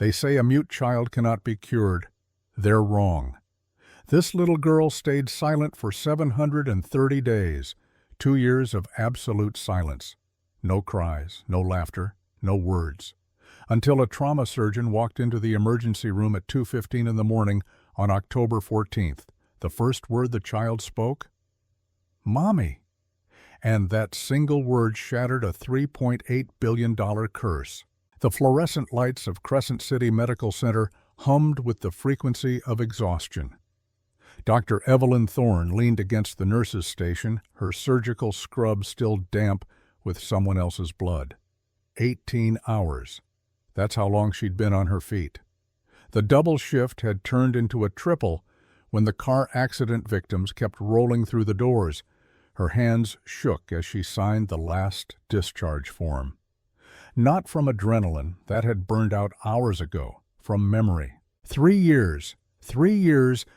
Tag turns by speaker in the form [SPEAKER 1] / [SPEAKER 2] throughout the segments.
[SPEAKER 1] They say a mute child cannot be cured. They're wrong. This little girl stayed silent for 730 days, 2 years of absolute silence. No cries, no laughter, no words. Until a trauma surgeon walked into the emergency room at 2:15 in the morning on October 14th. The first word the child spoke? Mommy. And that single word shattered a $3.8 billion curse. The fluorescent lights of Crescent City Medical Center hummed with the frequency of exhaustion. Dr. Evelyn Thorne leaned against the nurse's station, her surgical scrub still damp with someone else's blood. 18 hours. That's how long she'd been on her feet. The double shift had turned into a triple when the car accident victims kept rolling through the doors. Her hands shook as she signed the last discharge form. Not from adrenaline, that had burned out hours ago, from memory. 3 years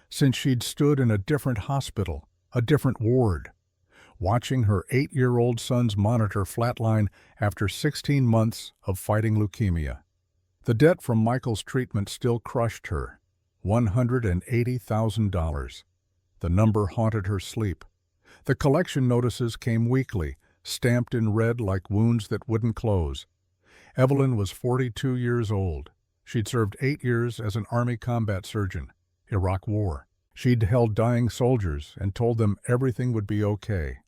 [SPEAKER 1] since she'd stood in a different hospital, a different ward, watching her 8-year-old son's monitor flatline after 16 months of fighting leukemia. The debt from Michael's treatment still crushed her, $180,000. The number haunted her sleep. The collection notices came weekly, stamped in red like wounds that wouldn't close. Evelyn was 42 years old. She'd served 8 years as an Army combat surgeon, Iraq War. She'd held dying soldiers and told them everything would be okay.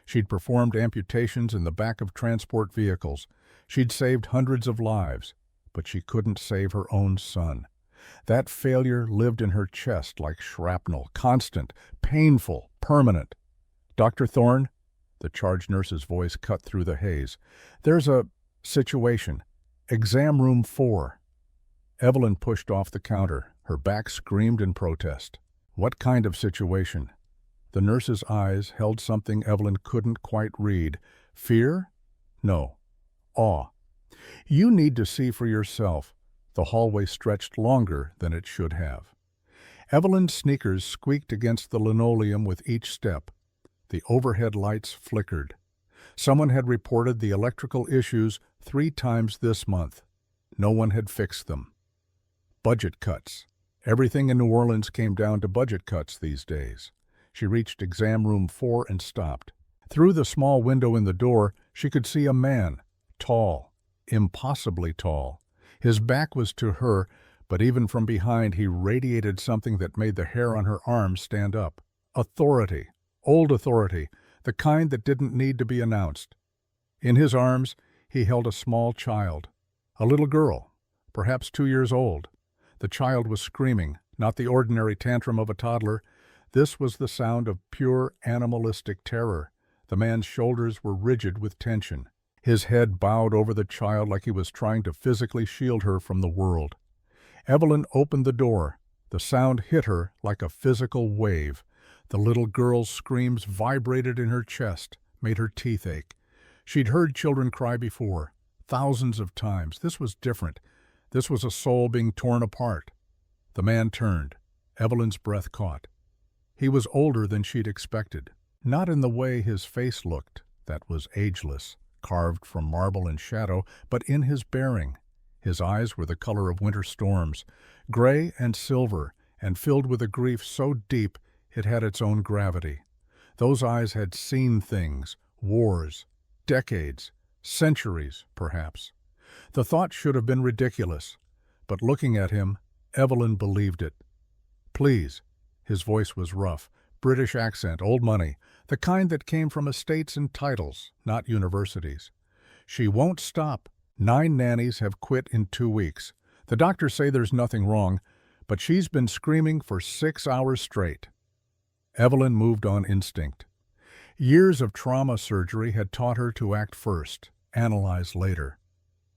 [SPEAKER 1] She'd performed amputations in the back of transport vehicles. She'd saved hundreds of lives, but she couldn't save her own son. That failure lived in her chest like shrapnel, constant, painful, permanent. Dr. Thorne, the charge nurse's voice cut through the haze. There's a situation. Exam room 4. Evelyn pushed off the counter. Her back screamed in protest. What kind of situation? The nurse's eyes held something Evelyn couldn't quite read. Fear? No. Awe. You need to see for yourself. The hallway stretched longer than it should have. Evelyn's sneakers squeaked against the linoleum with each step. The overhead lights flickered. Someone had reported the electrical issues 3 times this month. No one had fixed them. Budget cuts. Everything in New Orleans came down to budget cuts these days. She reached exam room 4 and stopped. Through the small window in the door, she could see a man, tall, impossibly tall. His back was to her, but even from behind he radiated something that made the hair on her arms stand up. Authority. Old authority. The kind that didn't need to be announced. In his arms, he held a small child. A little girl, perhaps 2 years old. The child was screaming, not the ordinary tantrum of a toddler. This was the sound of pure animalistic terror. The man's shoulders were rigid with tension. His head bowed over the child like he was trying to physically shield her from the world. Evelyn opened the door. The sound hit her like a physical wave. The little girl's screams vibrated in her chest, made her teeth ache. She'd heard children cry before, thousands of times. This was different. This was a soul being torn apart. The man turned. Evelyn's breath caught. He was older than she'd expected. Not in the way his face looked, that was ageless, carved from marble and shadow, but in his bearing. His eyes were the color of winter storms, gray and silver, and filled with a grief so deep it had its own gravity. Those eyes had seen things, wars, decades, centuries, perhaps. The thought should have been ridiculous, but looking at him, Evelyn believed it. Please. His voice was rough, British accent, old money, the kind that came from estates and titles, not universities. She won't stop. 9 nannies have quit in 2 weeks. The doctors say there's nothing wrong, but she's been screaming for 6 hours straight. Evelyn moved on instinct. Years of trauma surgery had taught her to act first, analyze later.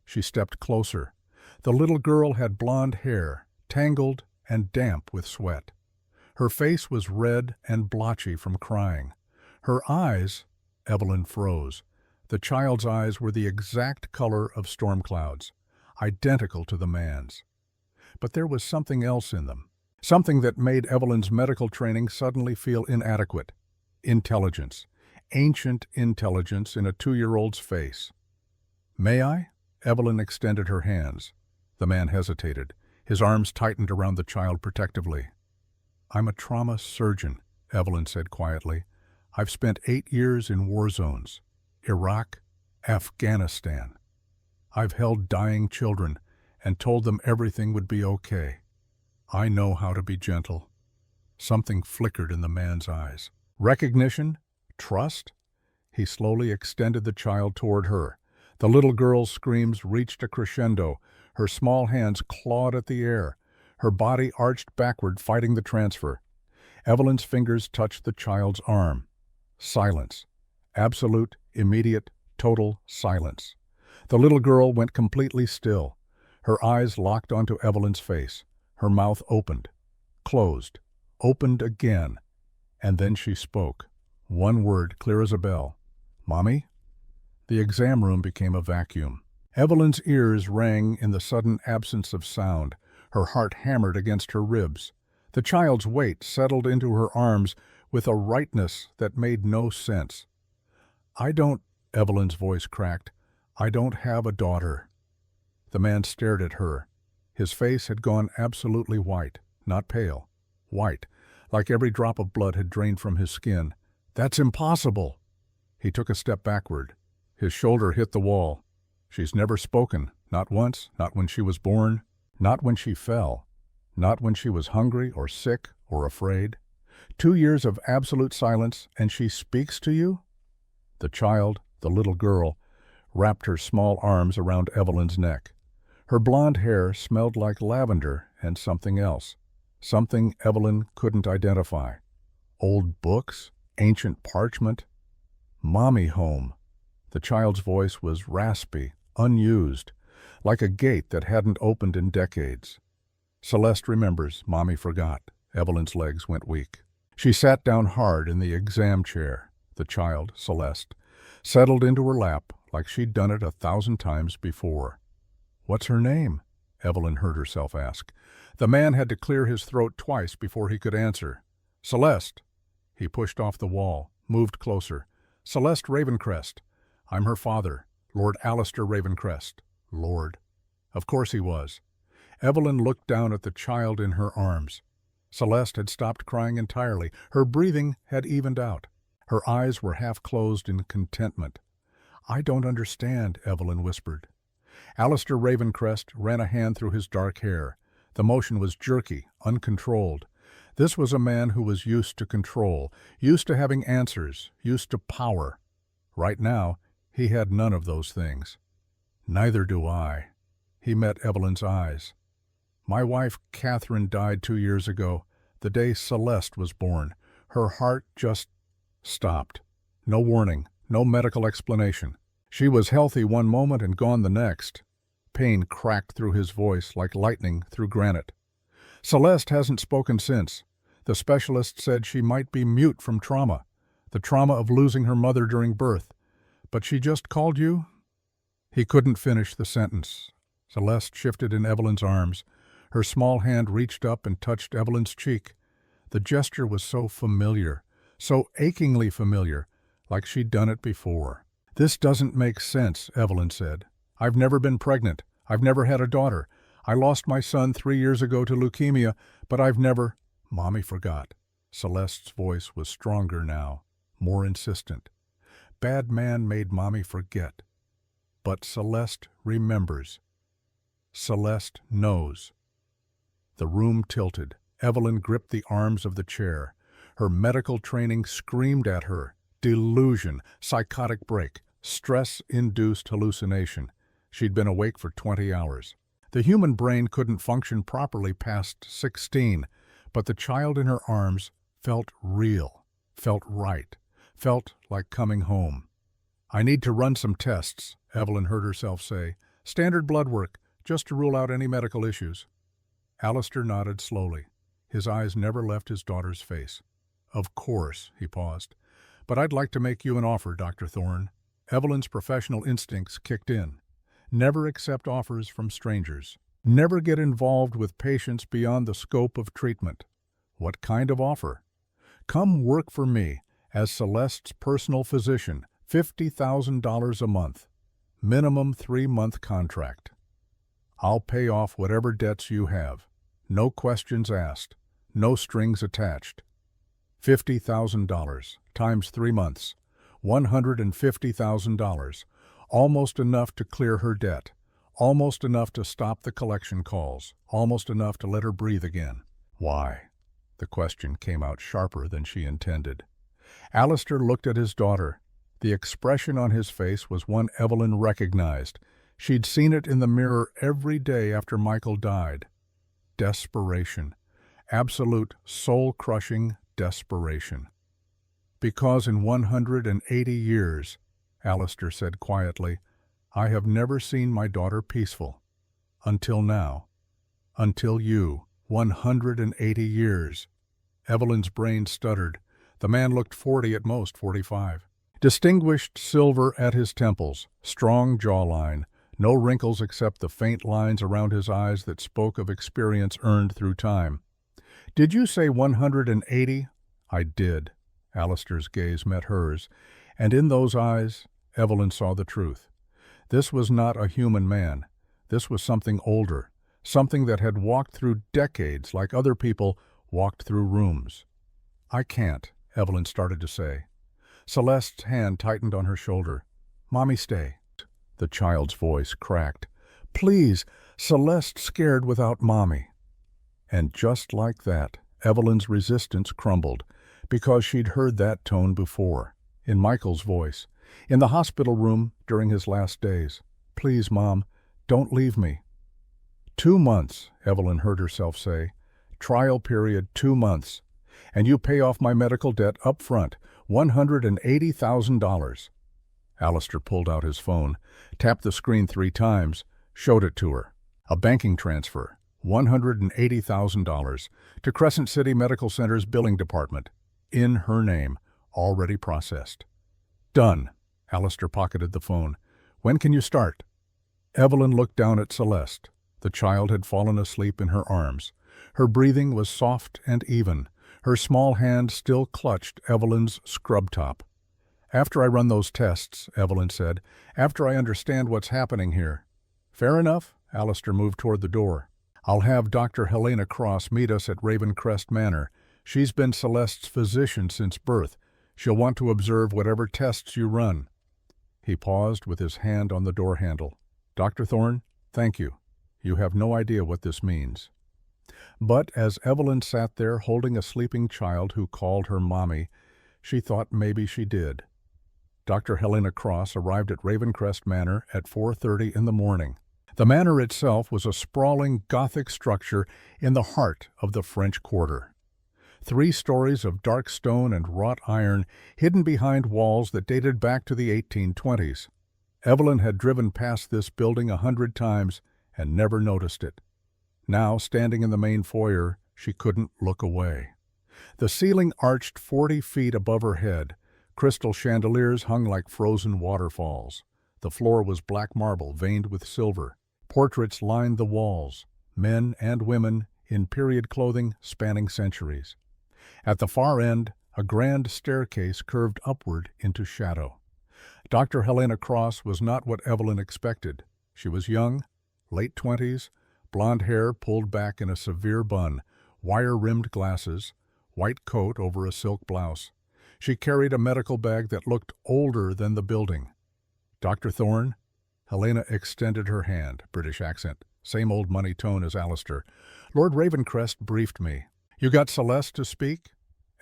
[SPEAKER 1] She stepped closer. The little girl had blonde hair, tangled and damp with sweat. Her face was red and blotchy from crying. Her eyes, Evelyn froze. The child's eyes were the exact color of storm clouds, identical to the man's. But there was something else in them, something that made Evelyn's medical training suddenly feel inadequate. Intelligence, ancient intelligence in a 2-year-old's face. May I? Evelyn extended her hands. The man hesitated. His arms tightened around the child protectively. "I'm a trauma surgeon," Evelyn said quietly. "I've spent 8 years in war zones. Iraq, Afghanistan. I've held dying children and told them everything would be okay. I know how to be gentle." Something flickered in the man's eyes. Recognition? Trust? He slowly extended the child toward her. The little girl's screams reached a crescendo. Her small hands clawed at the air. Her body arched backward, fighting the transfer. Evelyn's fingers touched the child's arm. Silence. Absolute, immediate, total silence. The little girl went completely still. Her eyes locked onto Evelyn's face. Her mouth opened, closed, opened again, and then she spoke. One word, clear as a bell. "Mommy?" The exam room became a vacuum. Evelyn's ears rang in the sudden absence of sound. Her heart hammered against her ribs. The child's weight settled into her arms with a rightness that made no sense. "I don't," Evelyn's voice cracked, "I don't have a daughter." The man stared at her. His face had gone absolutely white, not pale. White, like every drop of blood had drained from his skin. "That's impossible!" He took a step backward. His shoulder hit the wall. "She's never spoken, not once, not when she was born, not when she fell, not when she was hungry or sick or afraid. 2 years of absolute silence, and she speaks to you?" The child, the little girl, wrapped her small arms around Evelyn's neck. Her blonde hair smelled like lavender and something else, something Evelyn couldn't identify. Old books, ancient parchment. "Mommy home." The child's voice was raspy, unused, like a gate that hadn't opened in decades. "Celeste remembers, Mommy forgot." Evelyn's legs went weak. She sat down hard in the exam chair. The child, Celeste, settled into her lap like she'd done it 1,000 times before. "What's her name?" Evelyn heard herself ask. The man had to clear his throat twice before he could answer. "Celeste." He pushed off the wall, moved closer. "Celeste Ravencrest. I'm her father, Lord Alistair Ravencrest." Lord. Of course he was. Evelyn looked down at the child in her arms. Celeste had stopped crying entirely. Her breathing had evened out. Her eyes were half closed in contentment. "I don't understand," Evelyn whispered. Alistair Ravencrest ran a hand through his dark hair. The motion was jerky, uncontrolled. This was a man who was used to control, used to having answers, used to power. Right now, he had none of those things. "Neither do I." He met Evelyn's eyes. "My wife, Catherine, died 2 years ago, the day Celeste was born. Her heart just stopped. No warning, no medical explanation. She was healthy one moment and gone the next." Pain cracked through his voice like lightning through granite. "Celeste hasn't spoken since. The specialist said she might be mute from trauma, the trauma of losing her mother during birth. But she just called you?" He couldn't finish the sentence. Celeste shifted in Evelyn's arms. Her small hand reached up and touched Evelyn's cheek. The gesture was so familiar, so achingly familiar, like she'd done it before. "This doesn't make sense," Evelyn said. "I've never been pregnant. I've never had a daughter. I lost my son 3 years ago to leukemia, but I've never—" Mommy forgot. Celeste's voice was stronger now, more insistent. "Bad man made Mommy forget. But Celeste remembers. Celeste knows." The room tilted. Evelyn gripped the arms of the chair. Her medical training screamed at her. Delusion, psychotic break, stress-induced hallucination. She'd been awake for 20 hours. The human brain couldn't function properly past 16, but the child in her arms felt real, felt right, felt like coming home. "I need to run some tests," Evelyn heard herself say. "Standard blood work, just to rule out any medical issues." Alistair nodded slowly. His eyes never left his daughter's face. "Of course," he paused. "But I'd like to make you an offer, Dr. Thorne." Evelyn's professional instincts kicked in. Never accept offers from strangers. Never get involved with patients beyond the scope of treatment. What kind of offer? "Come work for me as Celeste's personal physician, $50,000 a month. Minimum 3-month contract." I'll pay off whatever debts you have. No questions asked. No strings attached. $50,000 times 3 months. $150,000. Almost enough to clear her debt. Almost enough to stop the collection calls. Almost enough to let her breathe again. Why? The question came out sharper than she intended. Alistair looked at his daughter. The expression on his face was one Evelyn recognized. She'd seen it in the mirror every day after Michael died. Desperation. Absolute, soul-crushing desperation. Because in 180 years, Alistair said quietly, I have never seen my daughter peaceful. Until now. Until you. 180 years. Evelyn's brain stuttered. The man looked 40 at most, 45. Distinguished silver at his temples, strong jawline, no wrinkles except the faint lines around his eyes that spoke of experience earned through time. Did you say 180? I did. Alistair's gaze met hers, and in those eyes, Evelyn saw the truth. This was not a human man. This was something older, something that had walked through decades like other people walked through rooms. I can't, Evelyn started to say. Celeste's hand tightened on her shoulder. Mommy, stay. The child's voice cracked. Please, Celeste's scared without Mommy. And just like that, Evelyn's resistance crumbled, because she'd heard that tone before, in Michael's voice, in the hospital room during his last days. Please, Mom, don't leave me. 2 months, Evelyn heard herself say. Trial period 2 months. And you pay off my medical debt up front, $180,000. Alistair pulled out his phone, tapped the screen 3 times, showed it to her. A banking transfer, $180,000, to Crescent City Medical Center's billing department, in her name, already processed. Done. Alistair pocketed the phone. When can you start? Evelyn looked down at Celeste. The child had fallen asleep in her arms. Her breathing was soft and even. Her small hand still clutched Evelyn's scrub top. After I run those tests, Evelyn said, after I understand what's happening here. Fair enough. Alistair moved toward the door. I'll have Dr. Helena Cross meet us at Ravencrest Manor. She's been Celeste's physician since birth. She'll want to observe whatever tests you run. He paused with his hand on the door handle. Dr. Thorne, thank you. You have no idea what this means. But as Evelyn sat there holding a sleeping child who called her Mommy, she thought maybe she did. Dr. Helena Cross arrived at Ravencrest Manor at 4:30 in the morning. The manor itself was a sprawling Gothic structure in the heart of the French Quarter. 3 stories of dark stone and wrought iron hidden behind walls that dated back to the 1820s. Evelyn had driven past this building 100 times and never noticed it. Now, standing in the main foyer, she couldn't look away. The ceiling arched 40 feet above her head. Crystal chandeliers hung like frozen waterfalls. The floor was black marble veined with silver. Portraits lined the walls, men and women in period clothing spanning centuries. At the far end, a grand staircase curved upward into shadow. Dr. Helena Cross was not what Evelyn expected. She was young, late 20s, blonde hair pulled back in a severe bun, wire-rimmed glasses, white coat over a silk blouse. She carried a medical bag that looked older than the building. Dr. Thorne? Helena extended her hand, British accent, same old money tone as Alistair. Lord Ravencrest briefed me. You got Celeste to speak?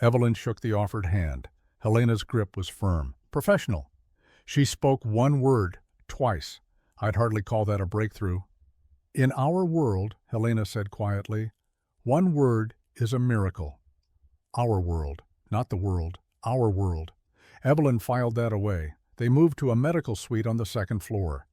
[SPEAKER 1] Evelyn shook the offered hand. Helena's grip was firm, professional. She spoke one word, twice. I'd hardly call that a breakthrough. In our world, Helena said quietly, one word is a miracle. Our world, not the world, our world. Evelyn filed that away. They moved to a medical suite on the 2nd floor.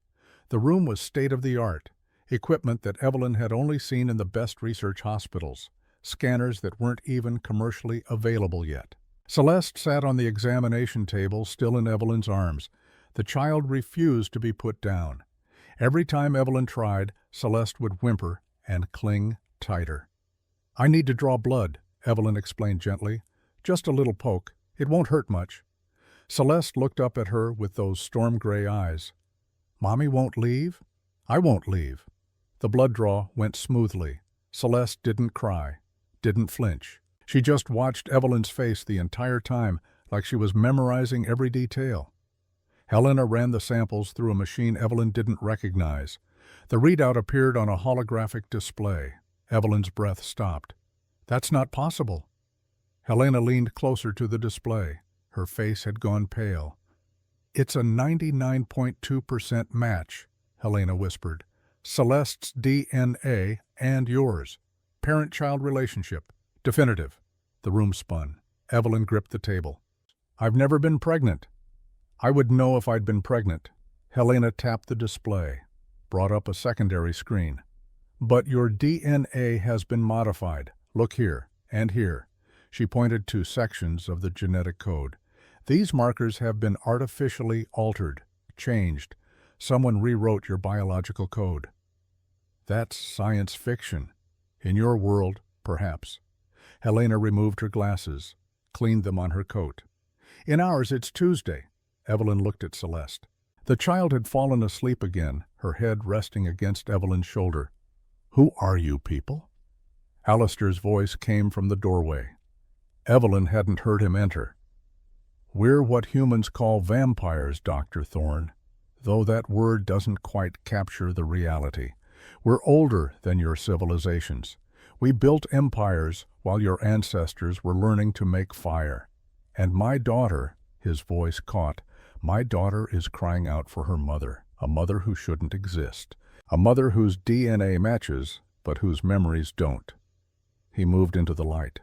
[SPEAKER 1] The room was state-of-the-art, equipment that Evelyn had only seen in the best research hospitals, scanners that weren't even commercially available yet. Celeste sat on the examination table, still in Evelyn's arms. The child refused to be put down. Every time Evelyn tried, Celeste would whimper and cling tighter. I need to draw blood, Evelyn explained gently. Just a little poke. It won't hurt much. Celeste looked up at her with those storm-gray eyes. Mommy won't leave? I won't leave. The blood draw went smoothly. Celeste didn't cry, didn't flinch. She just watched Evelyn's face the entire time, like she was memorizing every detail. Helena ran the samples through a machine Evelyn didn't recognize. The readout appeared on a holographic display. Evelyn's breath stopped. That's not possible. Helena leaned closer to the display. Her face had gone pale. It's a 99.2% match, Helena whispered. Celeste's DNA and yours. Parent-child relationship. Definitive. The room spun. Evelyn gripped the table. I've never been pregnant. I would know if I'd been pregnant. Helena tapped the display, brought up a secondary screen. But your DNA has been modified. Look here, and here. She pointed to sections of the genetic code. These markers have been artificially altered, changed. Someone rewrote your biological code. That's science fiction. In your world, perhaps. Helena removed her glasses, cleaned them on her coat. In ours, it's Tuesday. Evelyn looked at Celeste. The child had fallen asleep again, her head resting against Evelyn's shoulder. Who are you people? Alistair's voice came from the doorway. Evelyn hadn't heard him enter. We're what humans call vampires, Dr. Thorne, though that word doesn't quite capture the reality. We're older than your civilizations. We built empires while your ancestors were learning to make fire. And my daughter, his voice caught, my daughter is crying out for her mother, a mother who shouldn't exist, a mother whose DNA matches, but whose memories don't. He moved into the light.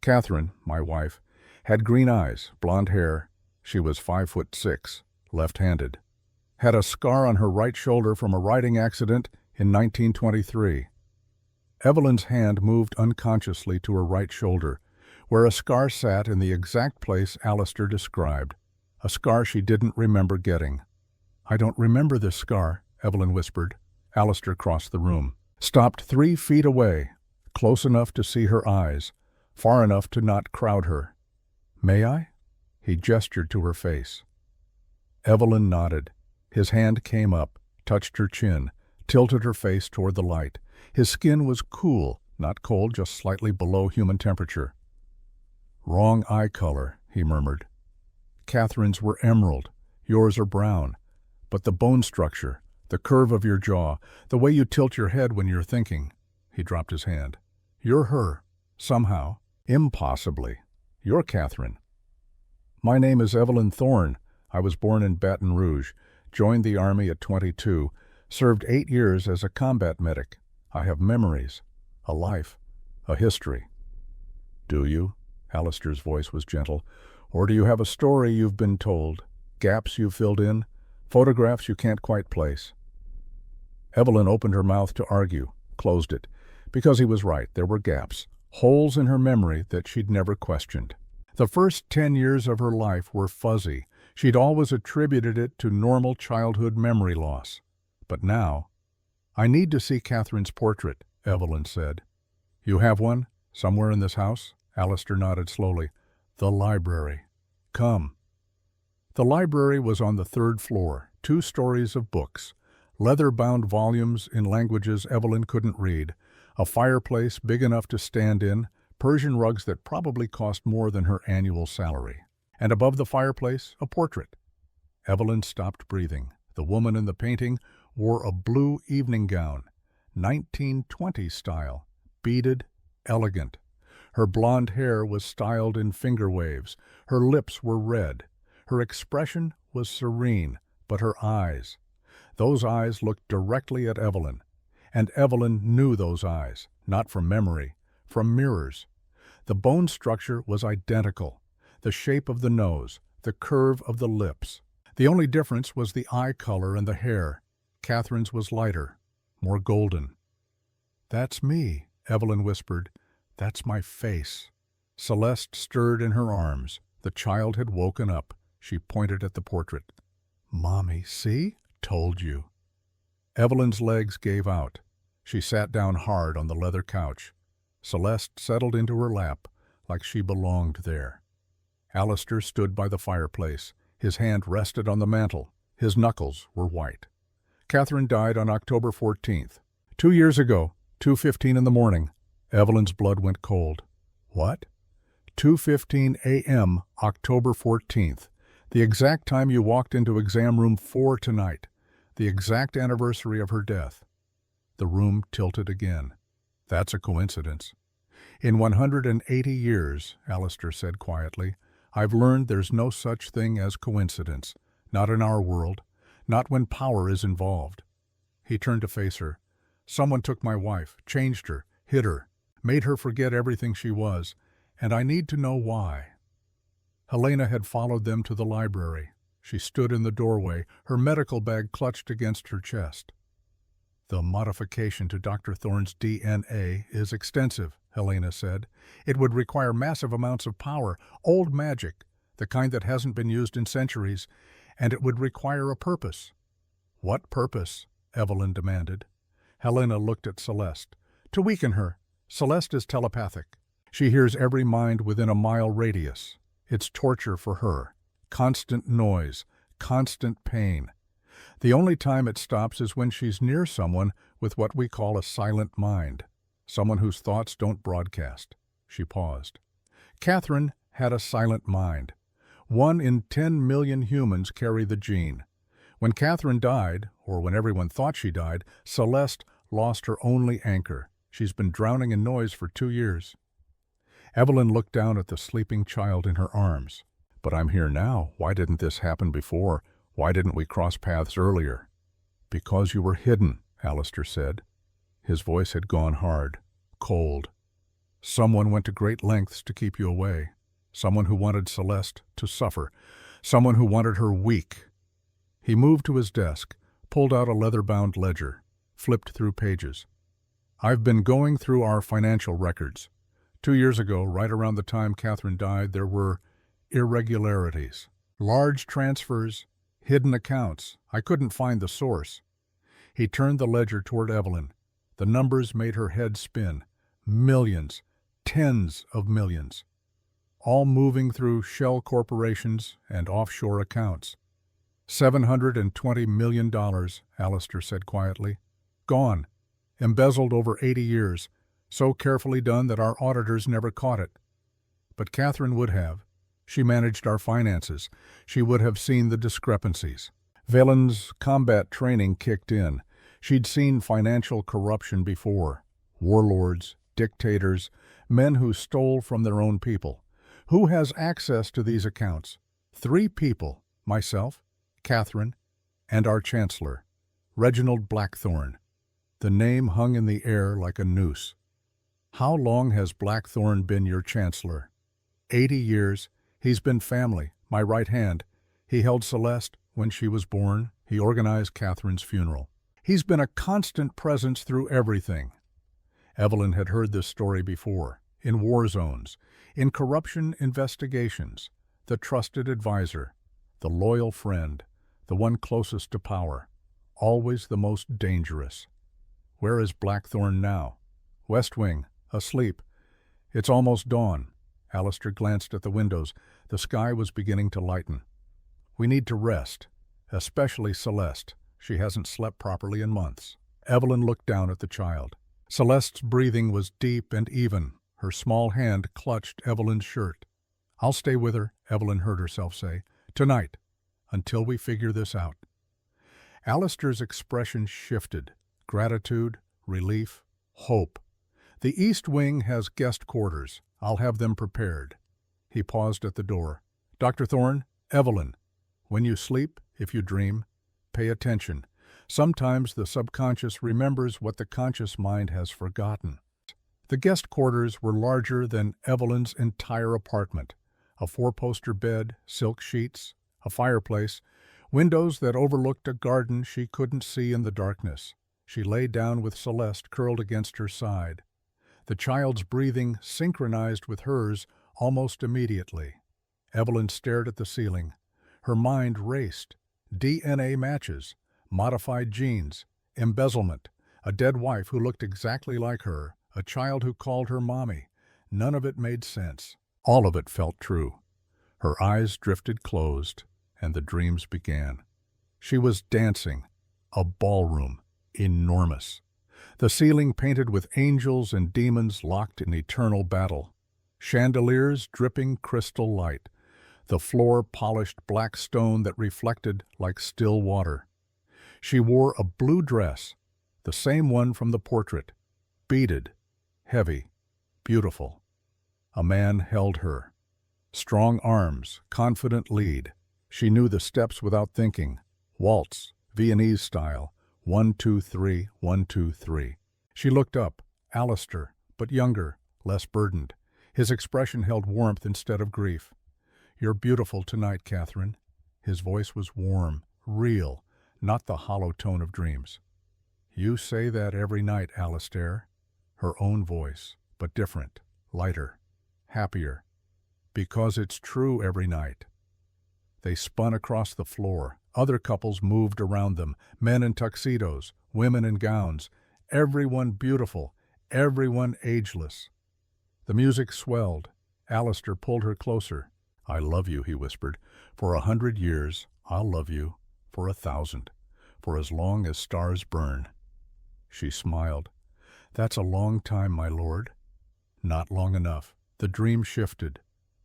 [SPEAKER 1] Catherine, my wife, had green eyes, blonde hair. She was 5'6", left-handed. Had a scar on her right shoulder from a riding accident in 1923. Evelyn's hand moved unconsciously to her right shoulder, where a scar sat in the exact place Alistair described, a scar she didn't remember getting. I don't remember this scar, Evelyn whispered. Alistair crossed the room, stopped 3 feet away, close enough to see her eyes, far enough to not crowd her. May I? He gestured to her face. Evelyn nodded. His hand came up, touched her chin, tilted her face toward the light. His skin was cool, not cold, just slightly below human temperature. Wrong eye color, he murmured. Catherine's were emerald, yours are brown. But the bone structure, the curve of your jaw, the way you tilt your head when you're thinking. He dropped his hand. You're her, somehow, impossibly. You're Catherine. My name is Evelyn Thorne. I was born in Baton Rouge, joined the Army at 22, served 8 years as a combat medic. I have memories, a life, a history. Do you? Alistair's voice was gentle. Or do you have a story you've been told, gaps you've filled in, photographs you can't quite place? Evelyn opened her mouth to argue, closed it, because he was right. There were gaps, holes in her memory that she'd never questioned. The first 10 years of her life were fuzzy. She'd always attributed it to normal childhood memory loss. But now, I need to see Catherine's portrait, Evelyn said. You have one? Somewhere in this house? Alistair nodded slowly. The library. Come. The library was on the 3rd floor, 2 stories of books, leather-bound volumes in languages Evelyn couldn't read, a fireplace big enough to stand in, Persian rugs that probably cost more than her annual salary. And above the fireplace, a portrait. Evelyn stopped breathing. The woman in the painting wore a blue evening gown, 1920 style, beaded, elegant. Her blonde hair was styled in finger waves. Her lips were red. Her expression was serene, but her eyes, those eyes looked directly at Evelyn. And Evelyn knew those eyes, not from memory, from mirrors. The bone structure was identical, the shape of the nose, the curve of the lips. The only difference was the eye color and the hair. Catherine's was lighter, more golden. That's me, Evelyn whispered. That's my face. Celeste stirred in her arms. The child had woken up. She pointed at the portrait. Mommy, see? Told you. Evelyn's legs gave out. She sat down hard on the leather couch. Celeste settled into her lap, like she belonged there. Alistair stood by the fireplace. His hand rested on the mantel. His knuckles were white. Catherine died on October 14th. 2 years ago, 2:15 in the morning, Evelyn's blood went cold. What? 2:15 a.m., October 14th. The exact time you walked into exam room 4 tonight. The exact anniversary of her death. The room tilted again. That's a coincidence. In 180 years, Alistair said quietly, I've learned there's no such thing as coincidence. Not in our world. Not when power is involved. He turned to face her. Someone took my wife, changed her, hid her, made her forget everything she was, and I need to know why. Helena had followed them to the library. She stood in the doorway, her medical bag clutched against her chest. The modification to Dr. Thorne's DNA is extensive, Helena said. It would require massive amounts of power, old magic, the kind that hasn't been used in centuries, and it would require a purpose. What purpose? Evelyn demanded. Helena looked at Celeste. To weaken her. Celeste is telepathic. She hears every mind within a mile radius. It's torture for her. Constant noise, constant pain. The only time it stops is when she's near someone with what we call a silent mind, someone whose thoughts don't broadcast. She paused. Catherine had a silent mind. 1 in 10 million humans carry the gene. When Catherine died, or when everyone thought she died, Celeste lost her only anchor. She's been drowning in noise for 2 years. Evelyn looked down at the sleeping child in her arms. But I'm here now. Why didn't this happen before? Why didn't we cross paths earlier? Because you were hidden, Alistair said. His voice had gone hard, cold. Someone went to great lengths to keep you away. Someone who wanted Celeste to suffer. Someone who wanted her weak. He moved to his desk, pulled out a leather-bound ledger, flipped through pages. I've been going through our financial records. 2 years ago, right around the time Catherine died, there were irregularities. Large transfers, hidden accounts. I couldn't find the source. He turned the ledger toward Evelyn. The numbers made her head spin. Millions, tens of millions. All moving through shell corporations and offshore accounts. $720 million, Alistair said quietly. Gone. Embezzled over 80 years. So carefully done that our auditors never caught it. But Catherine would have. She managed our finances. She would have seen the discrepancies. Valen's combat training kicked in. She'd seen financial corruption before. Warlords, dictators, men who stole from their own people. Who has access to these accounts? 3 people. Myself, Catherine, and our Chancellor, Reginald Blackthorne. The name hung in the air like a noose. How long has Blackthorne been your Chancellor? 80 years. He's been family, my right hand. He held Celeste when she was born. He organized Catherine's funeral. He's been a constant presence through everything. Evelyn had heard this story before, in war zones, in corruption investigations, the trusted advisor, the loyal friend, the one closest to power, always the most dangerous. Where is Blackthorne now? West Wing, asleep. It's almost dawn. Alistair glanced at the windows. The sky was beginning to lighten. We need to rest, especially Celeste. She hasn't slept properly in months. Evelyn looked down at the child. Celeste's breathing was deep and even. Her small hand clutched Evelyn's shirt. I'll stay with her, Evelyn heard herself say. Tonight, until we figure this out. Alistair's expression shifted. Gratitude, relief, hope. The East Wing has guest quarters. I'll have them prepared. He paused at the door. Dr. Thorne, Evelyn, when you sleep, if you dream, pay attention. Sometimes the subconscious remembers what the conscious mind has forgotten. The guest quarters were larger than Evelyn's entire apartment. A 4-poster bed, silk sheets, a fireplace, windows that overlooked a garden she couldn't see in the darkness. She lay down with Celeste curled against her side. The child's breathing synchronized with hers almost immediately. Evelyn stared at the ceiling. Her mind raced. DNA matches, modified genes, embezzlement, a dead wife who looked exactly like her, a child who called her mommy. None of it made sense. All of it felt true. Her eyes drifted closed, and the dreams began. She was dancing. A ballroom. Enormous. The ceiling painted with angels and demons locked in eternal battle. Chandeliers dripping crystal light. The floor polished black stone that reflected like still water. She wore a blue dress, the same one from the portrait, beaded, heavy, beautiful. A man held her. Strong arms, confident lead. She knew the steps without thinking. Waltz, Viennese style, 1, 2, 3, 1, 2, 3. She looked up, Alistair, but younger, less burdened. His expression held warmth instead of grief. "You're beautiful tonight, Catherine." His voice was warm, real, not the hollow tone of dreams. "You say that every night, Alistair." Her own voice, but different, lighter, happier. "Because it's true every night." They spun across the floor. Other couples moved around them, men in tuxedos, women in gowns, everyone beautiful, everyone ageless. The music swelled. Alistair pulled her closer. "I love you," he whispered. "For 100 years, I'll love you. For 1,000. For as long as stars burn." She smiled. "That's a long time, my lord." Not long enough. The dream shifted.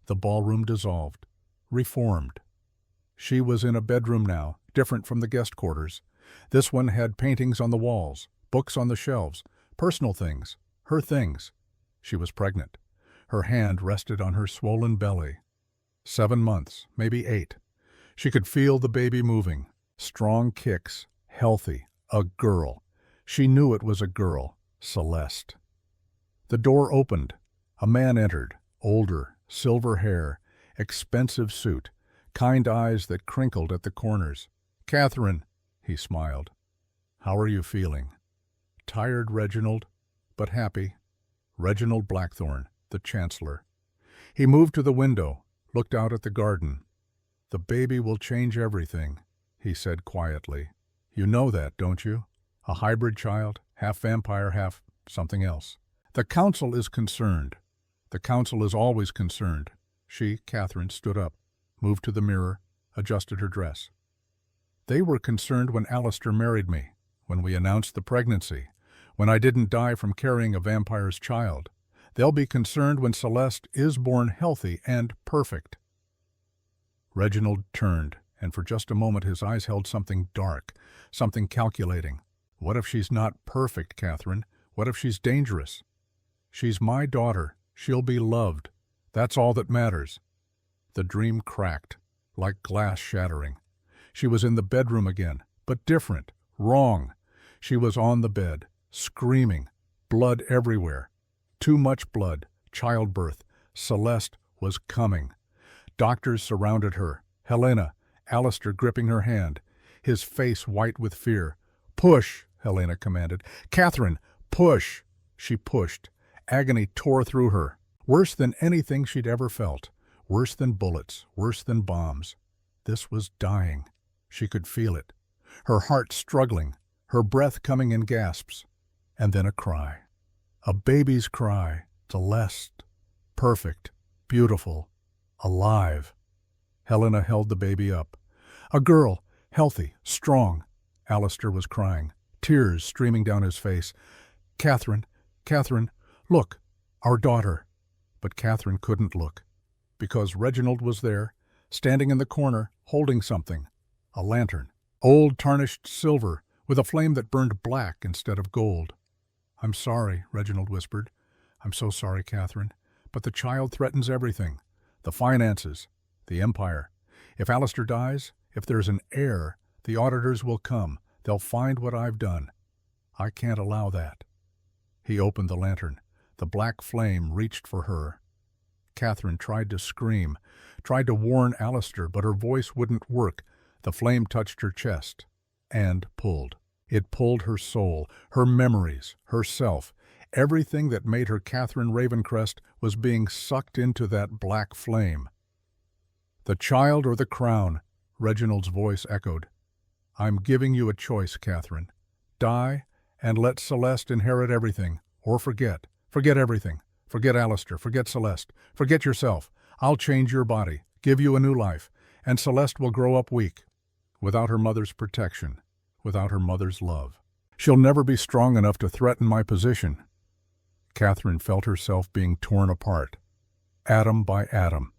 [SPEAKER 1] The ballroom dissolved. Reformed. She was in a bedroom now, different from the guest quarters. This one had paintings on the walls, books on the shelves, personal things, her things. She was pregnant. Her hand rested on her swollen belly. 7 months, maybe 8. She could feel the baby moving. Strong kicks, healthy, a girl. She knew it was a girl, Celeste. The door opened. A man entered, older, silver hair, expensive suit, kind eyes that crinkled at the corners. "Catherine," he smiled. "How are you feeling?" "Tired, Reginald, but happy." Reginald Blackthorne, the Chancellor. He moved to the window, looked out at the garden. "The baby will change everything," he said quietly. "You know that, don't you? A hybrid child, half vampire, half something else. The council is concerned. The council is always concerned." She, Catherine, stood up, moved to the mirror, adjusted her dress. "They were concerned when Alistair married me, when we announced the pregnancy, when I didn't die from carrying a vampire's child. They'll be concerned when Celeste is born healthy and perfect." Reginald turned, and for just a moment his eyes held something dark, something calculating. "What if she's not perfect, Catherine? What if she's dangerous?" "She's my daughter. She'll be loved. That's all that matters." The dream cracked, like glass shattering. She was in the bedroom again, but different, wrong. She was on the bed, screaming, blood everywhere. Too much blood, childbirth. Celeste was coming. Doctors surrounded her. Helena, Alistair gripping her hand, his face white with fear. "Push," Helena commanded. "Catherine, push." She pushed. Agony tore through her. Worse than anything she'd ever felt. Worse than bullets, worse than bombs. This was dying. She could feel it. Her heart struggling, her breath coming in gasps. And then a cry. A baby's cry. Celeste. Perfect. Beautiful. Alive. Helena held the baby up. A girl. Healthy. Strong. Alistair was crying. Tears streaming down his face. "Catherine. Catherine. Look. Our daughter." But Catherine couldn't look. Because Reginald was there, standing in the corner, holding something. A lantern. Old tarnished silver, with a flame that burned black instead of gold. "I'm sorry," Reginald whispered. "I'm so sorry, Catherine. But the child threatens everything. The finances. The empire. If Alistair dies, if there's an heir, the auditors will come. They'll find what I've done. I can't allow that." He opened the lantern. The black flame reached for her. Catherine tried to scream, tried to warn Alistair, but her voice wouldn't work. The flame touched her chest and pulled. It pulled her soul, her memories, herself. Everything that made her Catherine Ravencrest was being sucked into that black flame. "The child or the crown," Reginald's voice echoed. "I'm giving you a choice, Catherine. Die and let Celeste inherit everything, or forget. Forget everything. Forget Alistair. Forget Celeste. Forget yourself. I'll change your body, give you a new life, and Celeste will grow up weak, without her mother's protection, without her mother's love. She'll never be strong enough to threaten my position. Catherine felt herself being torn apart, atom by atom,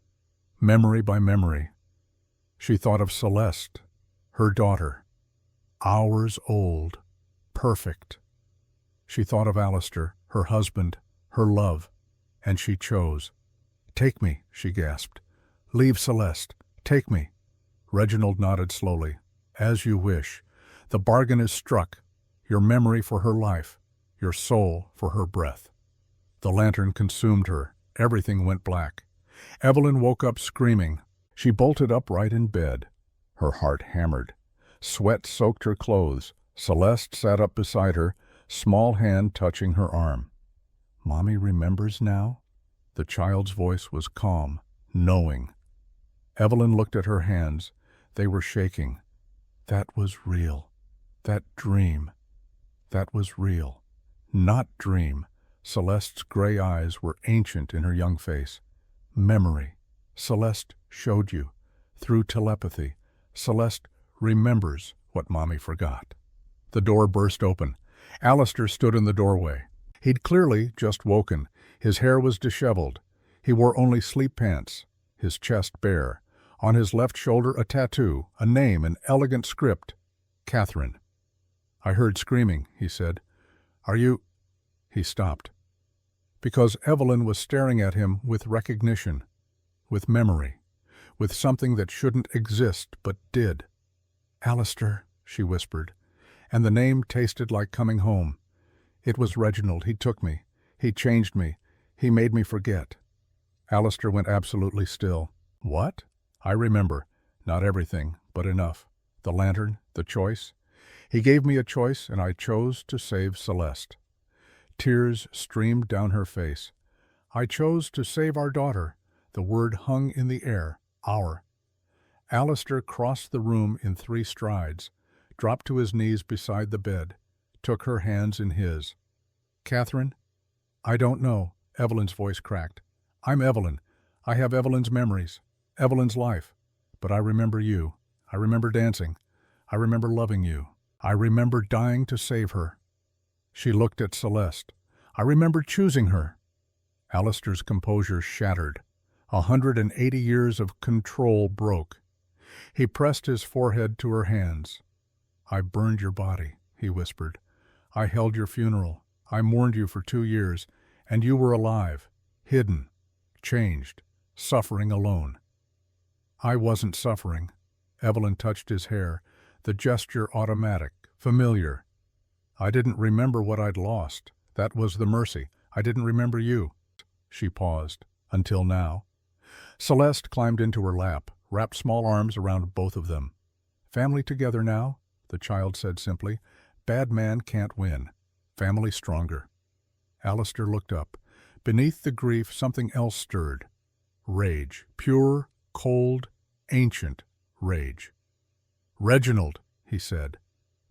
[SPEAKER 1] memory by memory. She thought of Celeste, her daughter, hours old, perfect. She thought of Alistair, her husband, her love, and she chose. "Take me," she gasped. "Leave Celeste. Take me." Reginald nodded slowly. "As you wish. The bargain is struck. Your memory for her life, your soul for her breath." The lantern consumed her. Everything went black. Evelyn woke up screaming. She bolted upright in bed. Her heart hammered. Sweat soaked her clothes. Celeste sat up beside her, small hand touching her arm. "Mommy remembers now?" The child's voice was calm, knowing. Evelyn looked at her hands. They were shaking. That was real. That dream. That was real. Not dream. Celeste's gray eyes were ancient in her young face. Memory. Celeste showed you. Through telepathy. Celeste remembers what Mommy forgot. The door burst open. Alistair stood in the doorway. He'd clearly just woken. His hair was disheveled. He wore only sleep pants, his chest bare. On his left shoulder a tattoo, a name, an elegant script. Catherine. "I heard screaming," he said. "Are you—" He stopped. Because Evelyn was staring at him with recognition, with memory, with something that shouldn't exist but did. "Alistair," she whispered, and the name tasted like coming home. It was Reginald. He took me. He changed me. He made me forget. Alistair went absolutely still. "What?" "I remember. Not everything, but enough. The lantern, the choice. He gave me a choice, and I chose to save Celeste." Tears streamed down her face. "I chose to save our daughter." The word hung in the air. Our. Alistair crossed the room in 3 strides, dropped to his knees beside the bed, took her hands in his. "Catherine?" "I don't know." Evelyn's voice cracked. "I'm Evelyn. I have Evelyn's memories, Evelyn's life. But I remember you. I remember dancing. I remember loving you. I remember dying to save her." She looked at Celeste. "I remember choosing her." Alistair's composure shattered. 180 years of control broke. He pressed his forehead to her hands. "I burned your body," he whispered. "I held your funeral. I mourned you for 2 years, and you were alive, hidden, changed, suffering alone." "I wasn't suffering." Evelyn touched his hair, the gesture automatic, familiar. "I didn't remember what I'd lost. That was the mercy. I didn't remember you." She paused. "Until now." Celeste climbed into her lap, wrapped small arms around both of them. "Family together now?" the child said simply. "Bad man can't win. Family stronger." Alistair looked up. Beneath the grief, something else stirred. Rage. Pure, cold, ancient rage. "Reginald," he said.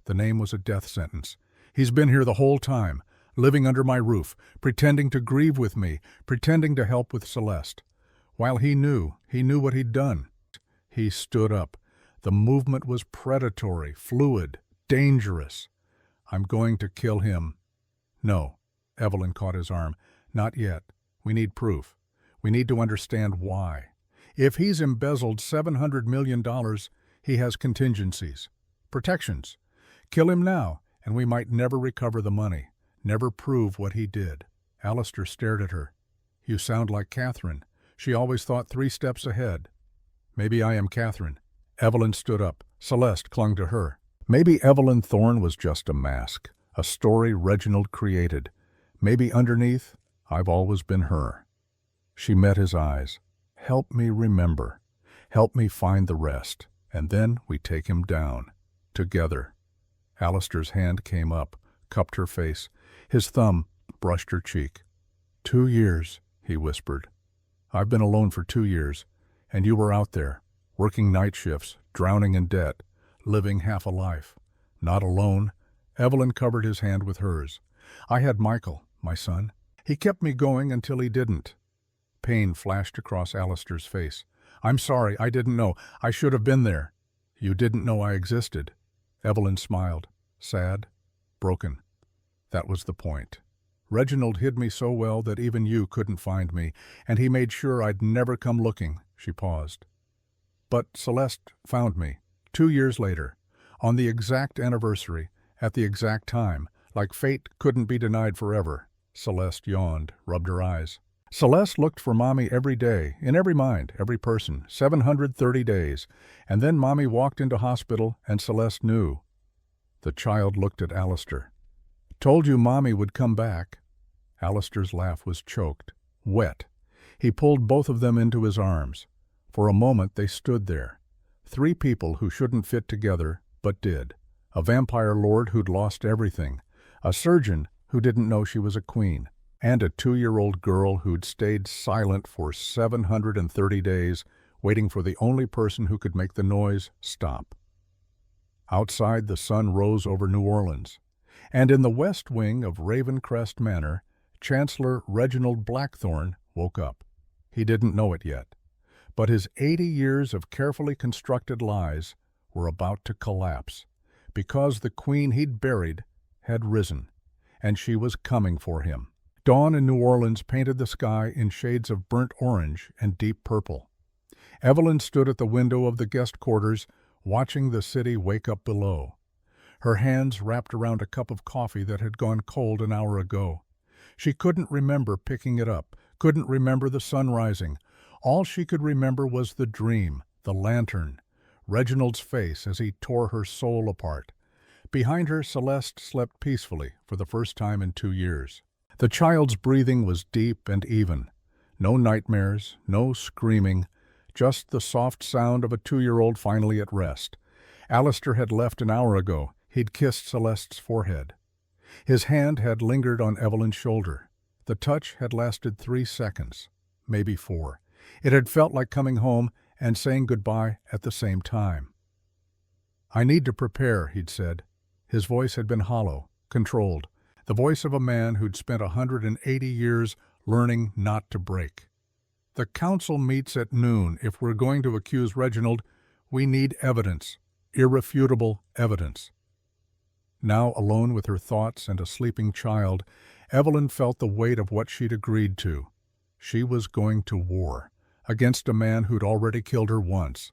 [SPEAKER 1] The name was a death sentence. "He's been here the whole time, living under my roof, pretending to grieve with me, pretending to help with Celeste. While he knew what he'd done." He stood up. The movement was predatory, fluid, dangerous. "I'm going to kill him." "No." Evelyn caught his arm. "Not yet. We need proof. We need to understand why. If he's embezzled $700 million, he has contingencies, protections. Kill him now, and we might never recover the money, never prove what he did." Alistair stared at her. "You sound like Catherine. She always thought 3 steps ahead." "Maybe I am Catherine." Evelyn stood up. Celeste clung to her. Maybe Evelyn Thorne was just a mask, a story Reginald created. Maybe underneath, I've always been her. She met his eyes. "Help me remember. Help me find the rest. And then we take him down. Together." Alistair's hand came up, cupped her face. His thumb brushed her cheek. 2 years, he whispered. "I've been alone for 2 years, and you were out there, working night shifts, drowning in debt, living half a life. Not alone." Evelyn covered his hand with hers. "I had Michael, my son. He kept me going until he didn't." Pain flashed across Alistair's face. "I'm sorry, I didn't know. I should have been there." "You didn't know I existed." Evelyn smiled. "Sad?" broken. That was the point. Reginald hid me so well that even you couldn't find me, and he made sure I'd never come looking. She paused. But Celeste found me, 2 years later, on the exact anniversary, at the exact time, like fate couldn't be denied forever. Celeste yawned, rubbed her eyes. Celeste looked for Mommy every day, in every mind, every person, 730 days, and then Mommy walked into hospital and Celeste knew. The child looked at Alistair. Told you Mommy would come back. Alistair's laugh was choked, wet. He pulled both of them into his arms. For a moment they stood there. 3 people who shouldn't fit together, but did. A vampire lord who'd lost everything. A surgeon who didn't know she was a queen. And a 2-year-old girl who'd stayed silent for 730 days, waiting for the only person who could make the noise stop. Outside, the sun rose over New Orleans. And in the west wing of Ravencrest Manor, Chancellor Reginald Blackthorne woke up. He didn't know it yet. But his 80 years of carefully constructed lies were about to collapse, because the queen he'd buried had risen, and she was coming for him. Dawn in New Orleans painted the sky in shades of burnt orange and deep purple. Evelyn stood at the window of the guest quarters, watching the city wake up below. Her hands wrapped around a cup of coffee that had gone cold an hour ago. She couldn't remember picking it up, couldn't remember the sun rising. All she could remember was the dream, the lantern, Reginald's face as he tore her soul apart. Behind her, Celeste slept peacefully for the first time in 2 years. The child's breathing was deep and even. No nightmares, no screaming, just the soft sound of a 2-year-old finally at rest. Alistair had left an hour ago. He'd kissed Celeste's forehead. His hand had lingered on Evelyn's shoulder. The touch had lasted 3 seconds, maybe 4. It had felt like coming home and saying goodbye at the same time. "I need to prepare," he'd said. His voice had been hollow, controlled, the voice of a man who'd spent 180 years learning not to break. "The council meets at noon. If we're going to accuse Reginald, we need evidence, irrefutable evidence." Now alone with her thoughts and a sleeping child, Evelyn felt the weight of what she'd agreed to. She was going to war, against a man who'd already killed her once.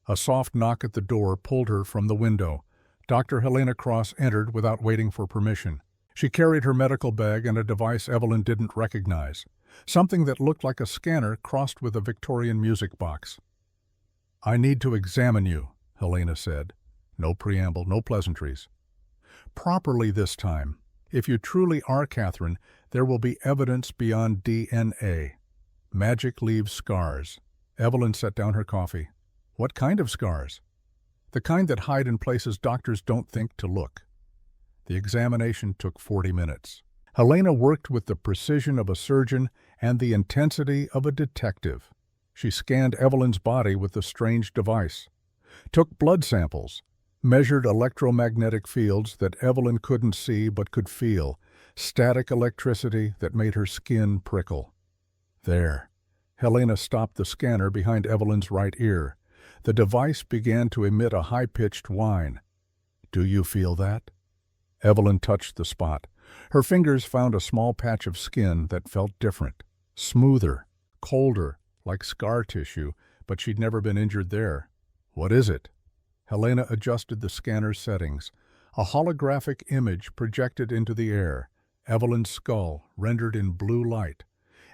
[SPEAKER 1] A soft knock at the door pulled her from the window. Dr. Helena Cross entered without waiting for permission. She carried her medical bag and a device Evelyn didn't recognize, something that looked like a scanner crossed with a Victorian music box. "I need to examine you," Helena said. No preamble, no pleasantries. "Properly this time. If you truly are Catherine, there will be evidence beyond DNA. Magic leaves scars." Evelyn set down her coffee. "What kind of scars?" "The kind that hide in places doctors don't think to look." The examination took 40 minutes. Helena worked with the precision of a surgeon and the intensity of a detective. She scanned Evelyn's body with the strange device, took blood samples, measured electromagnetic fields that Evelyn couldn't see but could feel, static electricity that made her skin prickle. There. Helena stopped the scanner behind Evelyn's right ear. The device began to emit a high-pitched whine. "Do you feel that?" Evelyn touched the spot. Her fingers found a small patch of skin that felt different, smoother, colder, like scar tissue, but she'd never been injured there. "What is it?" Helena adjusted the scanner's settings. A holographic image projected into the air, Evelyn's skull rendered in blue light,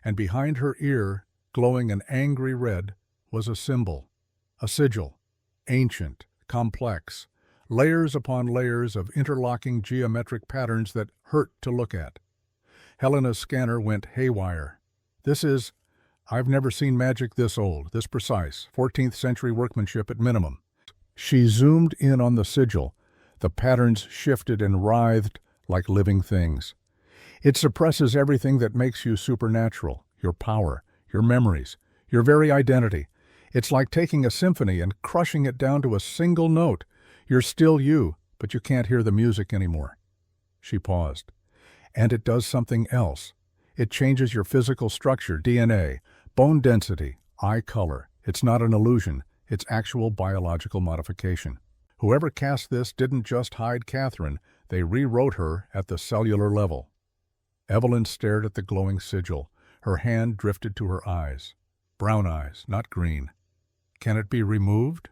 [SPEAKER 1] and behind her ear, glowing an angry red, was a symbol, a sigil, ancient, complex, layers upon layers of interlocking geometric patterns that hurt to look at. Helena's scanner went haywire. I've never seen magic this old, this precise, 14th century workmanship at minimum." She zoomed in on the sigil. The patterns shifted and writhed like living things. "It suppresses everything that makes you supernatural, your power, your memories, your very identity. It's like taking a symphony and crushing it down to a single note. You're still you, but you can't hear the music anymore." She paused. "And it does something else. It changes your physical structure, DNA, bone density, eye color. It's not an illusion. It's actual biological modification. Whoever cast this didn't just hide Catherine. They rewrote her at the cellular level. Evelyn stared at the glowing sigil. Her hand drifted to her eyes. Brown eyes, not green. Can it be removed?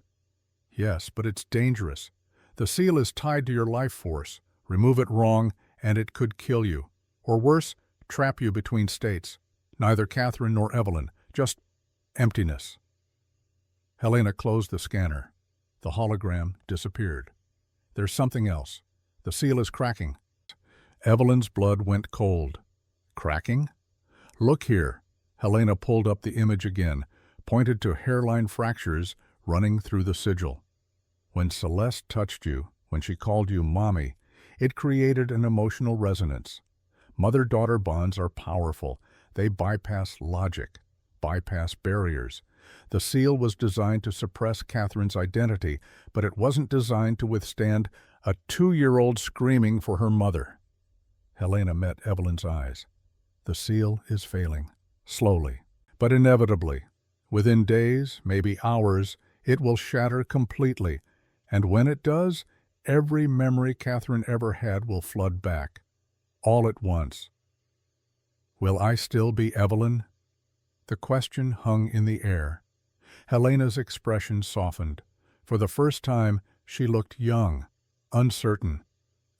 [SPEAKER 1] Yes, but it's dangerous. The seal is tied to your life force. Remove it wrong, and it could kill you. Or worse, trap you between states. Neither Catherine nor Evelyn, just emptiness. Helena closed the scanner. The hologram disappeared. There's something else. The seal is cracking. Evelyn's blood went cold. Cracking? Look here. Helena pulled up the image again, pointed to hairline fractures running through the sigil. When Celeste touched you, when she called you Mommy, it created an emotional resonance. Mother-daughter bonds are powerful. They bypass logic, bypass barriers. The seal was designed to suppress Catherine's identity, but it wasn't designed to withstand a 2-year-old screaming for her mother. Helena met Evelyn's eyes. The seal is failing, slowly, but inevitably. Within days, maybe hours, it will shatter completely, and when it does, every memory Catherine ever had will flood back, all at once. Will I still be Evelyn? The question hung in the air. Helena's expression softened. For the first time, she looked young, uncertain.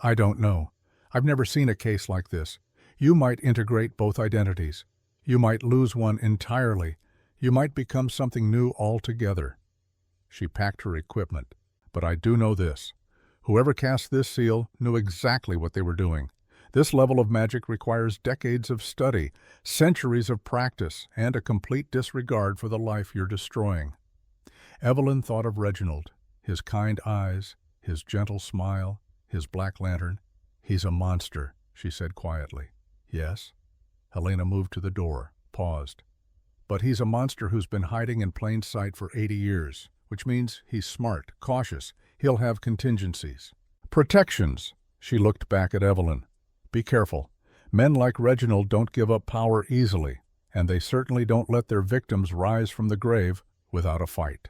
[SPEAKER 1] I don't know. I've never seen a case like this. You might integrate both identities. You might lose one entirely. You might become something new altogether. She packed her equipment. But I do know this. Whoever cast this seal knew exactly what they were doing. This level of magic requires decades of study, centuries of practice, and a complete disregard for the life you're destroying. Evelyn thought of Reginald, his kind eyes, his gentle smile, his black lantern. He's a monster, she said quietly. Yes? Helena moved to the door, paused. But he's a monster who's been hiding in plain sight for 80 years, which means he's smart, cautious. He'll have contingencies. Protections. She looked back at Evelyn. Be careful. Men like Reginald don't give up power easily, and they certainly don't let their victims rise from the grave without a fight.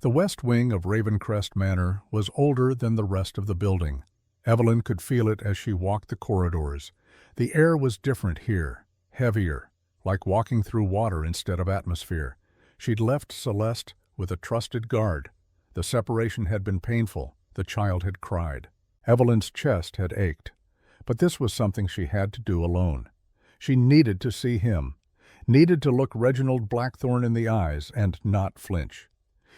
[SPEAKER 1] The west wing of Ravencrest Manor was older than the rest of the building. Evelyn could feel it as she walked the corridors. The air was different here, heavier, like walking through water instead of atmosphere. She'd left Celeste with a trusted guard. The separation had been painful. The child had cried. Evelyn's chest had ached. But this was something she had to do alone. She needed to see him, needed to look Reginald Blackthorne in the eyes and not flinch.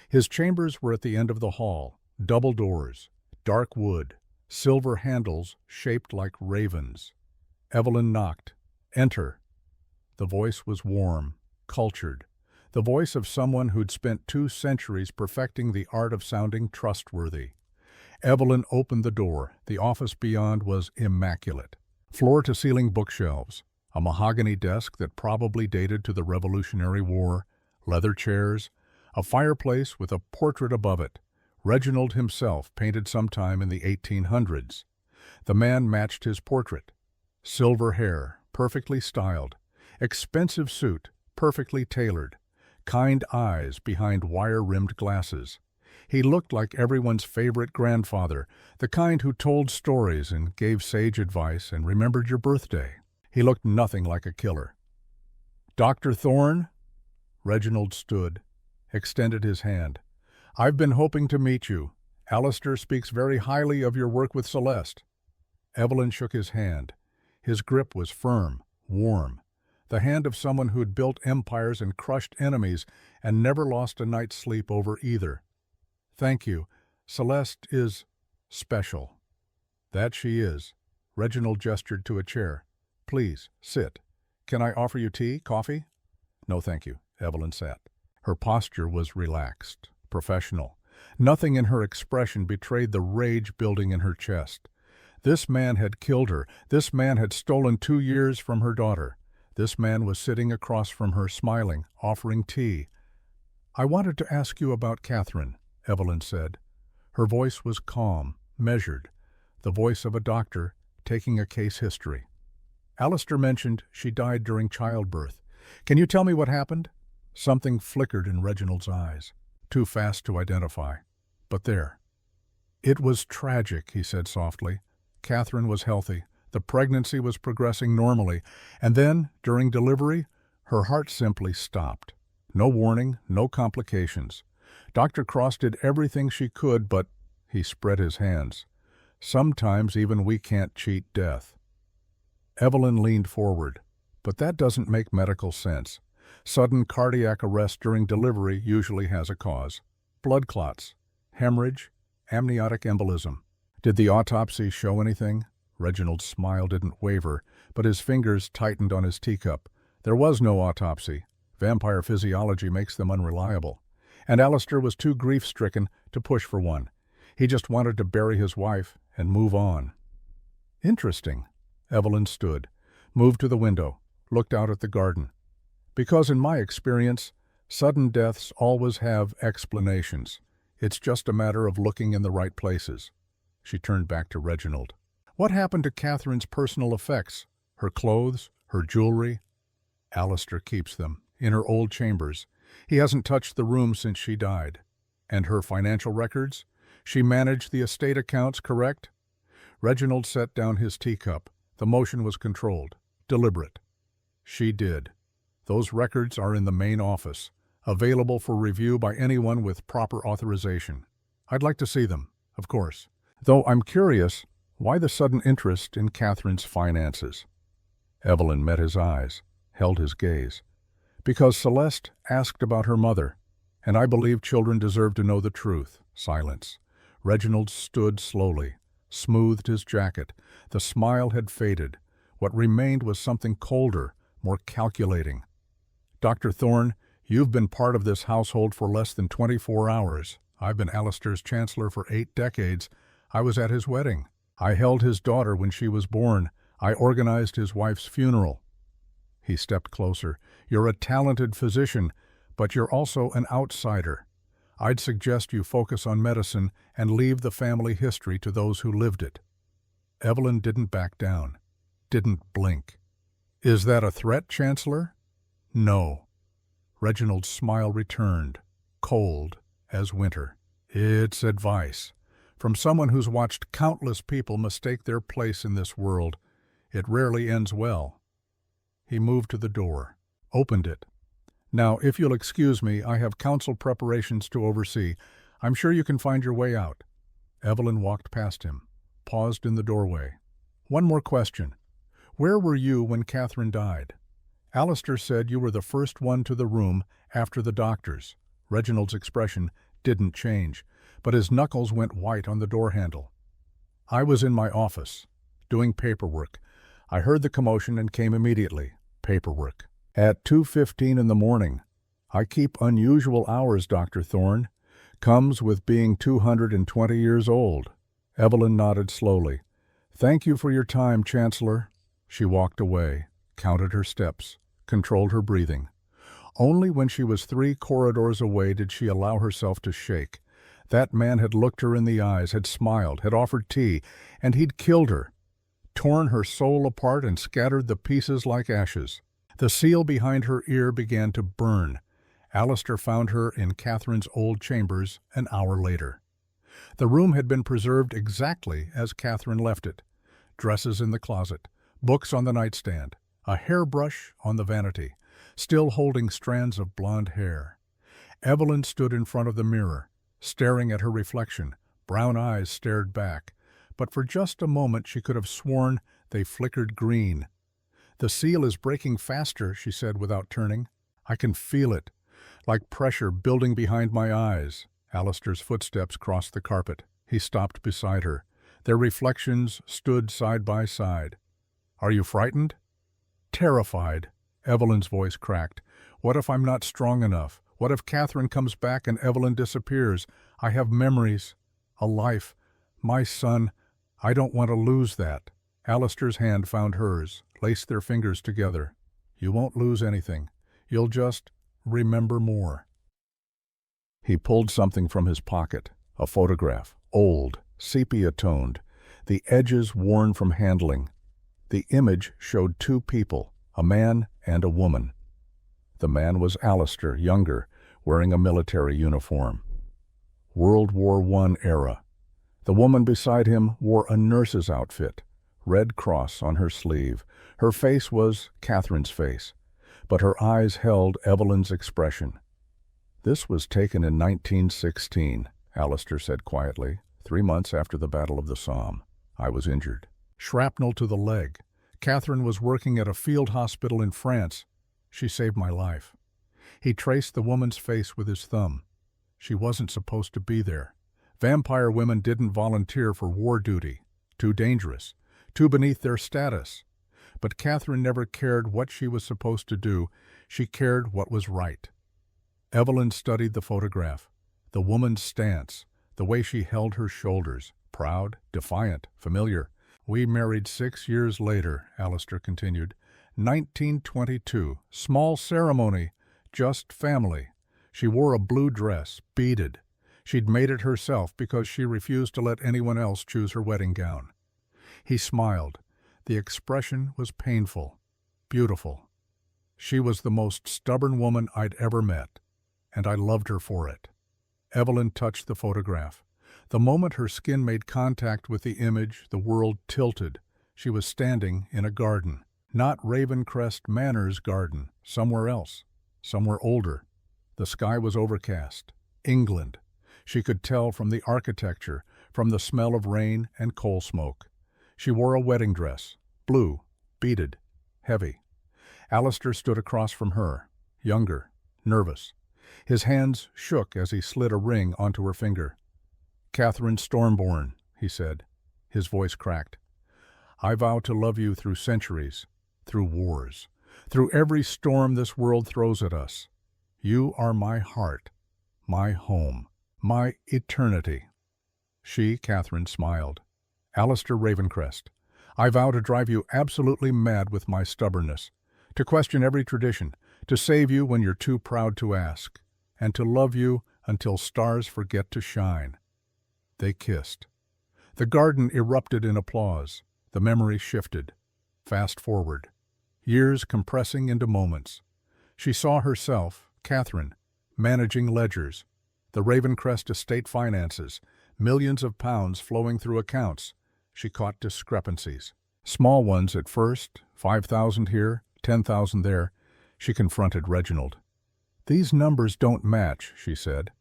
[SPEAKER 1] His chambers were at the end of the hall, double doors, dark wood, silver handles shaped like ravens. Evelyn knocked. Enter. The voice was warm, cultured, the voice of someone who'd spent 2 centuries perfecting the art of sounding trustworthy. Evelyn opened the door. The office beyond was immaculate. Floor-to-ceiling bookshelves, a mahogany desk that probably dated to the Revolutionary War, leather chairs, a fireplace with a portrait above it, Reginald himself painted sometime in the 1800s. The man matched his portrait. Silver hair, perfectly styled. Expensive suit, perfectly tailored. Kind eyes behind wire-rimmed glasses. He looked like everyone's favorite grandfather, the kind who told stories and gave sage advice and remembered your birthday. He looked nothing like a killer. Dr. Thorne? Reginald stood, extended his hand. I've been hoping to meet you. Alistair speaks very highly of your work with Celeste. Evelyn shook his hand. His grip was firm, warm. The hand of someone who'd built empires and crushed enemies and never lost a night's sleep over either. Thank you. Celeste is special. That she is. Reginald gestured to a chair. Please, sit. Can I offer you tea, coffee? No, thank you. Evelyn sat. Her posture was relaxed, professional. Nothing in her expression betrayed the rage building in her chest. This man had killed her. This man had stolen 2 years from her daughter. This man was sitting across from her, smiling, offering tea. I wanted to ask you about Catherine, Evelyn said. Her voice was calm, measured, the voice of a doctor taking a case history. Alistair mentioned she died during childbirth. Can you tell me what happened? Something flickered in Reginald's eyes, too fast to identify. But there. "It was tragic," he said softly. "Catherine was healthy. The pregnancy was progressing normally. And then, during delivery, her heart simply stopped. No warning, no complications. Dr. Cross did everything she could, but—" He spread his hands. "Sometimes even we can't cheat death." Evelyn leaned forward. "But that doesn't make medical sense. Sudden cardiac arrest during delivery usually has a cause. Blood clots, hemorrhage, amniotic embolism. Did the autopsy show anything?" Reginald's smile didn't waver, but his fingers tightened on his teacup. "There was no autopsy. Vampire physiology makes them unreliable. And Alistair was too grief-stricken to push for one. He just wanted to bury his wife and move on." "Interesting." Evelyn stood, moved to the window, looked out at the garden. "Because in my experience, sudden deaths always have explanations. It's just a matter of looking in the right places." She turned back to Reginald. "What happened to Catherine's personal effects? Her clothes, her jewelry?" "Alistair keeps them, in her old chambers. He hasn't touched the room since she died." "And her financial records? She managed the estate accounts, correct?" Reginald set down his teacup. The motion was controlled, deliberate. "She did. Those records are in the main office, available for review by anyone with proper authorization. I'd like to see them, of course. Though I'm curious, why the sudden interest in Catherine's finances?" Evelyn met his eyes, held his gaze. "Because Celeste asked about her mother, and I believe children deserve to know the truth." Silence. Reginald stood slowly, smoothed his jacket. The smile had faded. What remained was something colder, more calculating. "Dr. Thorne, you've been part of this household for less than 24 hours. I've been Alistair's chancellor for 8 decades. I was at his wedding. I held his daughter when she was born. I organized his wife's funeral." He stepped closer. "You're a talented physician, but you're also an outsider. I'd suggest you focus on medicine and leave the family history to those who lived it." Evelyn didn't back down, didn't blink. "Is that a threat, Chancellor?" "No." Reginald's smile returned, cold as winter. "It's advice. From someone who's watched countless people mistake their place in this world. It rarely ends well." He moved to the door, opened it. "Now, if you'll excuse me, I have council preparations to oversee. I'm sure you can find your way out." Evelyn walked past him, paused in the doorway. "One more question. Where were you when Catherine died?" "Alistair said you were the first one to the room after the doctors." Reginald's expression didn't change, but his knuckles went white on the door handle. "I was in my office, doing paperwork. I heard the commotion and came immediately." "Paperwork. At 2:15 in the morning. I keep unusual hours, Dr. Thorne. Comes with being 220 years old." Evelyn nodded slowly. "Thank you for your time, Chancellor." She walked away, counted her steps, controlled her breathing. Only when she was 3 corridors away did she allow herself to shake. That man had looked her in the eyes, had smiled, had offered tea, and he'd killed her, torn her soul apart and scattered the pieces like ashes. The seal behind her ear began to burn. Alistair found her in Catherine's old chambers an hour later. The room had been preserved exactly as Catherine left it. Dresses in the closet, books on the nightstand, a hairbrush on the vanity, still holding strands of blonde hair. Evelyn stood in front of the mirror, staring at her reflection. Brown eyes stared back, but for just a moment she could have sworn they flickered green. "The seal is breaking faster," she said without turning. "I can feel it, like pressure building behind my eyes." Alistair's footsteps crossed the carpet. He stopped beside her. Their reflections stood side by side. "Are you frightened?" "Terrified." Evelyn's voice cracked. "What if I'm not strong enough? What if Catherine comes back and Evelyn disappears? I have memories, a life, my son. I don't want to lose that." Alistair's hand found hers, laced their fingers together. "You won't lose anything. You'll just remember more." He pulled something from his pocket, a photograph, old, sepia-toned, the edges worn from handling. The image showed 2 people, a man and a woman. The man was Alistair, younger, wearing a military uniform. World War I era. The woman beside him wore a nurse's outfit, red cross on her sleeve. Her face was Catherine's face, but her eyes held Evelyn's expression. "This was taken in 1916, Alistair said quietly, 3 months after the Battle of the Somme. I was injured. Shrapnel to the leg. Catherine was working at a field hospital in France. She saved my life." He traced the woman's face with his thumb. She wasn't supposed to be there. Vampire women didn't volunteer for war duty. Too dangerous. Too beneath their status. But Catherine never cared what she was supposed to do. She cared what was right. Evelyn studied the photograph. The woman's stance, the way she held her shoulders, proud, defiant, familiar. "We married 6 years later," Alistair continued. 1922. Small ceremony. Just family. She wore a blue dress, beaded. She'd made it herself because she refused to let anyone else choose her wedding gown. He smiled. The expression was painful, beautiful. She was the most stubborn woman I'd ever met, and I loved her for it. Evelyn touched the photograph. The moment her skin made contact with the image, the world tilted. She was standing in a garden. Not Ravencrest Manor's garden, somewhere else, somewhere older. The sky was overcast. England. She could tell from the architecture, from the smell of rain and coal smoke. She wore a wedding dress, blue, beaded, heavy. Alistair stood across from her, younger, nervous. His hands shook as he slid a ring onto her finger. "Catherine Stormborn," he said. His voice cracked. "I vow to love you through centuries, through wars, through every storm this world throws at us. You are my heart, my home, my eternity." She, Catherine, smiled. "Alistair Ravencrest, I vow to drive you absolutely mad with my stubbornness, to question every tradition, to save you when you're too proud to ask, and to love you until stars forget to shine." They kissed. The garden erupted in applause. The memory shifted. Fast forward. Years compressing into moments. She saw herself, Catherine, managing ledgers, the Ravencrest estate finances, millions of pounds flowing through accounts. She caught discrepancies. Small ones at first, 5,000 here, 10,000 there. She confronted Reginald. "These numbers don't match," she said,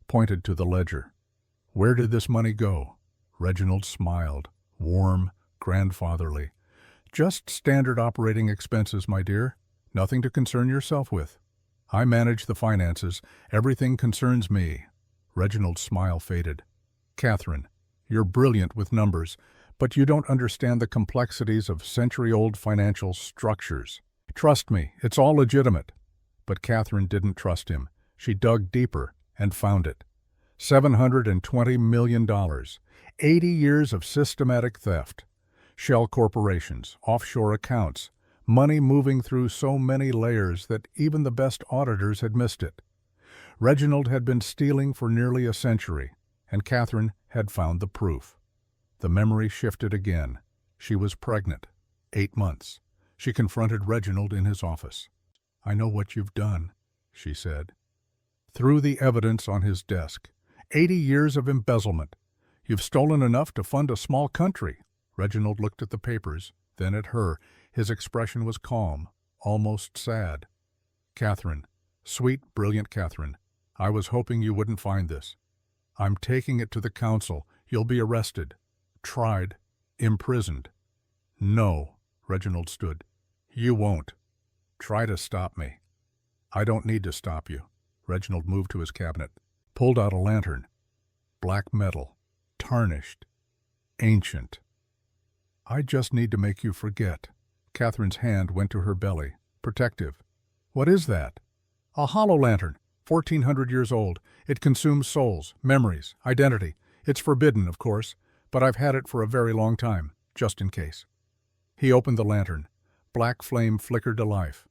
[SPEAKER 1] pointed to the ledger. "Where did this money go?" Reginald smiled, warm, grandfatherly. "Just standard operating expenses, my dear. Nothing to concern yourself with. I manage the finances. Everything concerns me." Reginald's smile faded. "Catherine, you're brilliant with numbers, but you don't understand the complexities of century-old financial structures. Trust me, it's all legitimate." But Catherine didn't trust him. She dug deeper and found it. $720 million. 80 years of systematic theft. Shell corporations, offshore accounts, money moving through so many layers that even the best auditors had missed it. Reginald had been stealing for nearly a century, and Catherine had found the proof. The memory shifted again. She was pregnant. 8 months. She confronted Reginald in his office. "I know what you've done," she said. Through the evidence on his desk. 80 years of embezzlement. "You've stolen enough to fund a small country." Reginald looked at the papers, then at her. His expression was calm, almost sad. "Catherine, sweet, brilliant Catherine, I was hoping you wouldn't find this. I'm taking it to the council. You'll be arrested, tried, imprisoned." "No," Reginald stood. "You won't. Try to stop me." "I don't need to stop you." Reginald moved to his cabinet, pulled out a lantern. Black metal, tarnished, ancient. "I just need to make you forget." Catherine's hand went to her belly, protective. "What is that?" "A hollow lantern, 1,400 years old. It consumes souls, memories, identity. It's forbidden, of course, but I've had it for a very long time, just in case." He opened the lantern. Black flame flickered to life.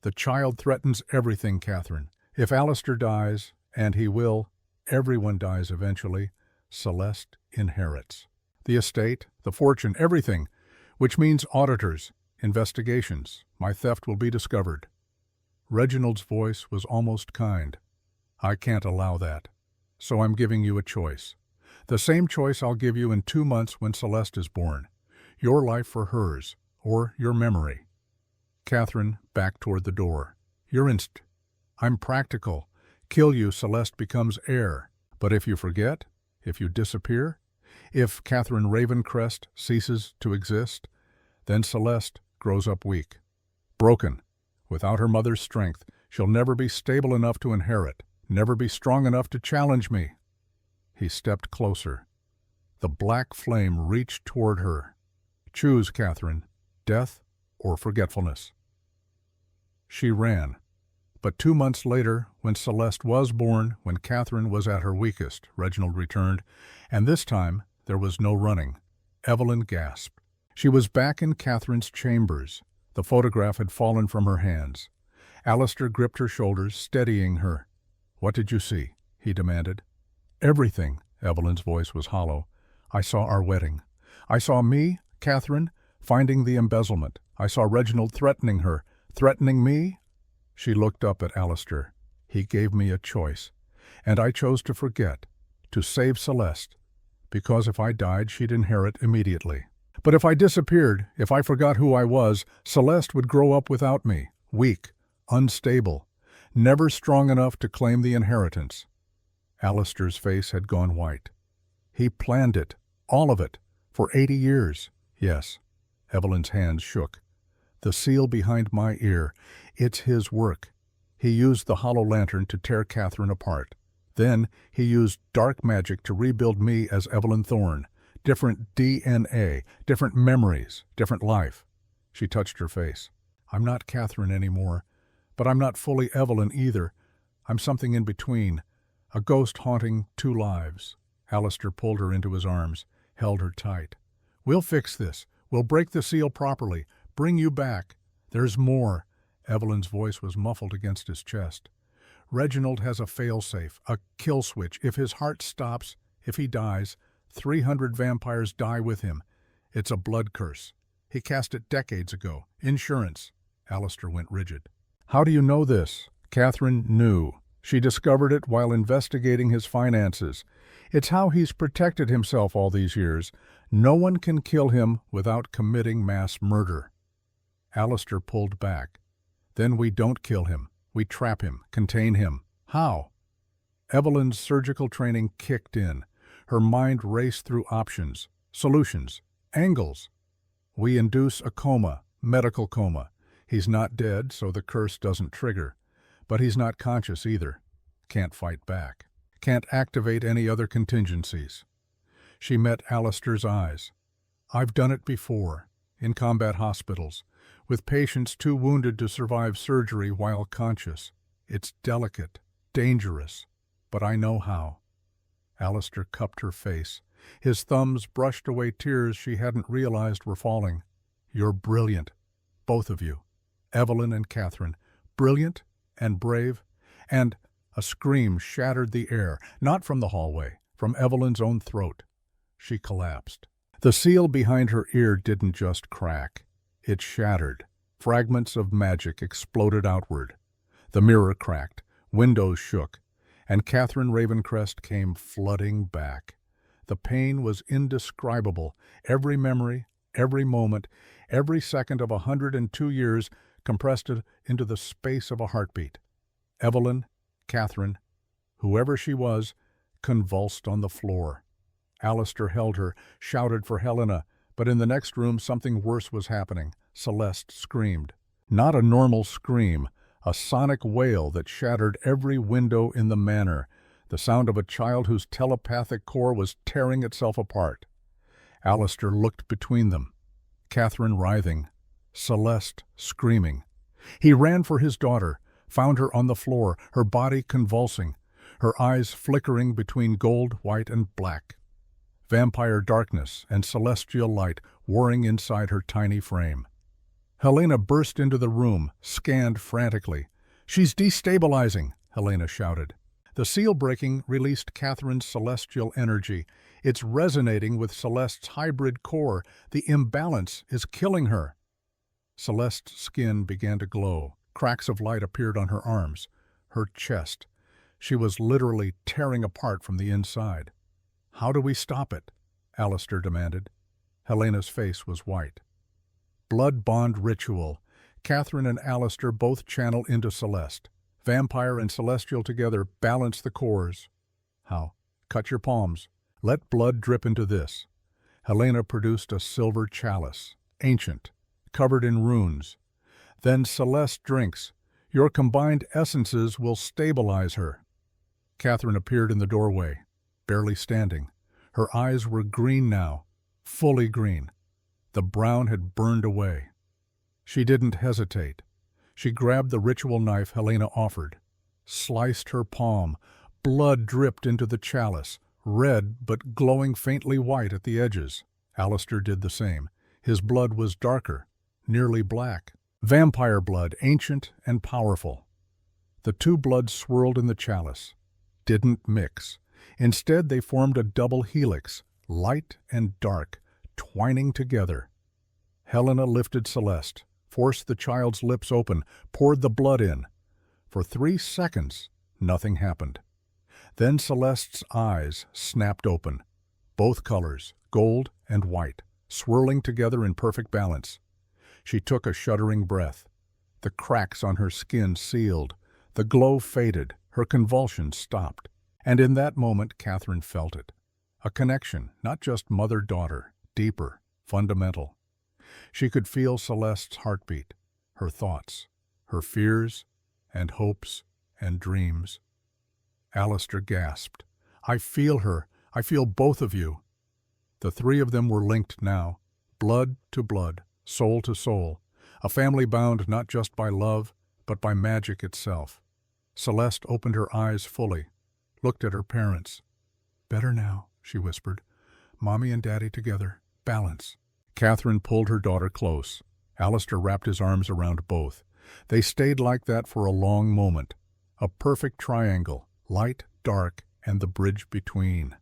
[SPEAKER 1] "The child threatens everything, Catherine. If Alistair dies, and he will, everyone dies eventually, Celeste inherits. The estate, the fortune, everything, which means auditors, investigations. My theft will be discovered." Reginald's voice was almost kind. "I can't allow that. So I'm giving you a choice. The same choice I'll give you in 2 months when Celeste is born. Your life for hers, or your memory. Catherine backed toward the door. I'm practical. Kill you, Celeste becomes heir. But if you forget, if you disappear, if Catherine Ravencrest ceases to exist, then Celeste grows up weak, broken. Without her mother's strength, she'll never be stable enough to inherit, never be strong enough to challenge me. He stepped closer. The black flame reached toward her. Choose, Catherine, death or forgetfulness. She ran. But 2 months later, when Celeste was born, when Catherine was at her weakest, Reginald returned, and this time there was no running. Evelyn gasped. She was back in Catherine's chambers. The photograph had fallen from her hands. Alistair gripped her shoulders, steadying her. "What did you see?" he demanded. "Everything." Evelyn's voice was hollow. "I saw our wedding. I saw me, Catherine, finding the embezzlement. I saw Reginald threatening her. Threatening me?" She looked up at Alistair. "He gave me a choice, and I chose to forget, to save Celeste, because if I died, she'd inherit immediately. But if I disappeared, if I forgot who I was, Celeste would grow up without me, weak, unstable, never strong enough to claim the inheritance." Alistair's face had gone white. "He planned it, all of it, for 80 years. "Yes." Evelyn's hands shook. "The seal behind my ear, it's his work. He used the hollow lantern to tear Catherine apart. Then he used dark magic to rebuild me as Evelyn Thorne. Different DNA, different memories, different life." She touched her face. "I'm not Catherine anymore, but I'm not fully Evelyn either. I'm something in between, a ghost haunting 2 lives." Alistair pulled her into his arms, held her tight. "We'll fix this. We'll break the seal properly. Bring you back. There's more." Evelyn's voice was muffled against his chest. "Reginald has a failsafe, a kill switch. If his heart stops, if he dies, 300 vampires die with him. It's a blood curse. He cast it decades ago. Insurance." Alistair went rigid. "How do you know this?" Catherine knew. She discovered it while investigating his finances. It's how he's protected himself all these years. No one can kill him without committing mass murder. Alistair pulled back. "Then we don't kill him. We trap him, contain him. How?" Evelyn's surgical training kicked in. Her mind raced through options, solutions, angles. "We induce a coma, medical coma. He's not dead, so the curse doesn't trigger. But he's not conscious either. Can't fight back. Can't activate any other contingencies." She met Alistair's eyes. "I've done it before, in combat hospitals, with patients too wounded to survive surgery while conscious. It's delicate, dangerous, but I know how." Alistair cupped her face. His thumbs brushed away tears she hadn't realized were falling. "You're brilliant, both of you. Evelyn and Catherine. Brilliant and brave." And a scream shattered the air, not from the hallway, from Evelyn's own throat. She collapsed. The seal behind her ear didn't just crack. It shattered. Fragments of magic exploded outward. The mirror cracked, windows shook, and Catherine Ravencrest came flooding back. The pain was indescribable. Every memory, every moment, every second of 102 years compressed into the space of a heartbeat. Evelyn, Catherine, whoever she was, convulsed on the floor. Alistair held her, shouted for Helena, but in the next room something worse was happening. Celeste screamed. Not a normal scream, a sonic wail that shattered every window in the manor, the sound of a child whose telepathic core was tearing itself apart. Alistair looked between them. Catherine writhing, Celeste screaming. He ran for his daughter, found her on the floor, her body convulsing, her eyes flickering between gold, white, and black. Vampire darkness and celestial light warring inside her tiny frame. Helena burst into the room, scanned frantically. "She's destabilizing," Helena shouted. The seal breaking released Catherine's celestial energy. It's resonating with Celeste's hybrid core. The imbalance is killing her. Celeste's skin began to glow. Cracks of light appeared on her arms, her chest. She was literally tearing apart from the inside. How do we stop it? Alistair demanded. Helena's face was white. Blood bond ritual. Catherine and Alistair both channel into Celeste. Vampire and Celestial together balance the cores. How? Cut your palms. Let blood drip into this. Helena produced a silver chalice, ancient, covered in runes. Then Celeste drinks. Your combined essences will stabilize her. Catherine appeared in the doorway, barely standing. Her eyes were green now, fully green. The brown had burned away. She didn't hesitate. She grabbed the ritual knife Helena offered, sliced her palm. Blood dripped into the chalice, red but glowing faintly white at the edges. Alistair did the same. His blood was darker, nearly black. Vampire blood, ancient and powerful. The two bloods swirled in the chalice, didn't mix. Instead, they formed a double helix, light and dark, twining together. Helena lifted Celeste, forced the child's lips open, poured the blood in. For 3 seconds, nothing happened. Then Celeste's eyes snapped open, both colors, gold and white, swirling together in perfect balance. She took a shuddering breath. The cracks on her skin sealed. The glow faded. Her convulsions stopped. And in that moment, Catherine felt it. A connection, not just mother-daughter, deeper, fundamental. She could feel Celeste's heartbeat, her thoughts, her fears and hopes and dreams. Alistair gasped. I feel her. I feel both of you. The three of them were linked now, blood to blood, soul to soul, a family bound not just by love, but by magic itself. Celeste opened her eyes fully, looked at her parents. Better now, she whispered. Mommy and Daddy together. Balance. Catherine pulled her daughter close. Alistair wrapped his arms around both. They stayed like that for a long moment. A perfect triangle, light, dark, and the bridge between.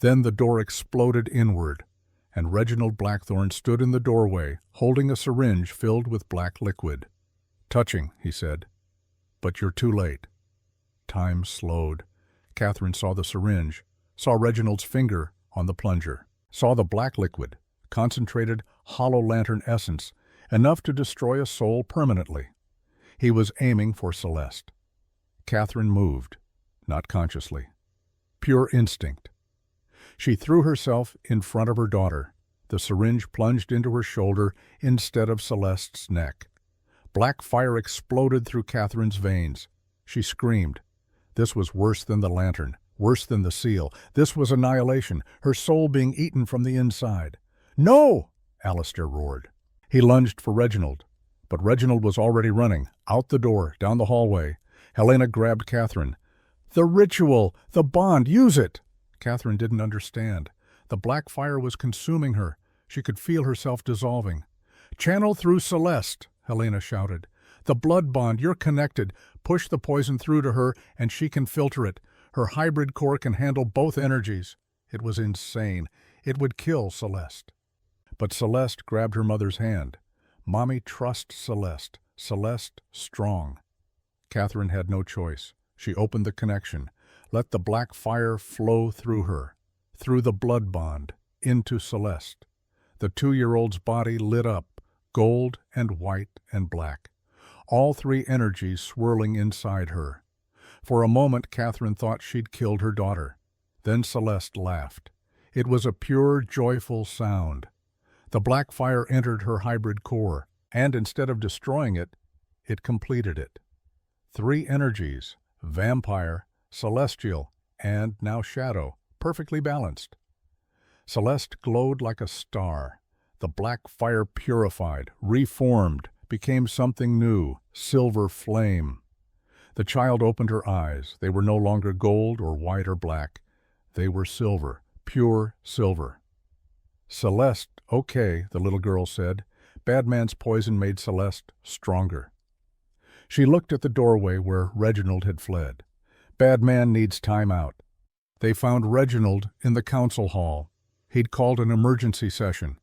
[SPEAKER 1] Then the door exploded inward, and Reginald Blackthorne stood in the doorway, holding a syringe filled with black liquid. Touching, he said. But you're too late. Time slowed. Catherine saw the syringe, saw Reginald's finger on the plunger, saw the black liquid, concentrated hollow lantern essence, enough to destroy a soul permanently. He was aiming for Celeste. Catherine moved, not consciously. Pure instinct. She threw herself in front of her daughter. The syringe plunged into her shoulder instead of Celeste's neck. Black fire exploded through Catherine's veins. She screamed. This was worse than the lantern, worse than the seal. This was annihilation, her soul being eaten from the inside. No! Alistair roared. He lunged for Reginald, but Reginald was already running, out the door, down the hallway. Helena grabbed Catherine. The ritual! The bond! Use it! Catherine didn't understand. The black fire was consuming her. She could feel herself dissolving. Channel through Celeste, Helena shouted. The blood bond, you're connected. Push the poison through to her and she can filter it. Her hybrid core can handle both energies. It was insane. It would kill Celeste. But Celeste grabbed her mother's hand. Mommy, trust Celeste. Celeste, strong. Catherine had no choice. She opened the connection. Let the black fire flow through her, through the blood bond, into Celeste. The 2-year-old's body lit up, gold and white and black. All three energies swirling inside her. For a moment, Catherine thought she'd killed her daughter. Then Celeste laughed. It was a pure, joyful sound. The black fire entered her hybrid core, and instead of destroying it, it completed it. 3 energies, vampire, celestial, and now shadow, perfectly balanced. Celeste glowed like a star. The black fire purified, reformed, became something new, silver flame. The child opened her eyes. They were no longer gold or white or black. They were silver, pure silver. Celeste, okay, the little girl said. Bad man's poison made Celeste stronger. She looked at the doorway where Reginald had fled. Bad man needs time out. They found Reginald in the council hall. He'd called an emergency session.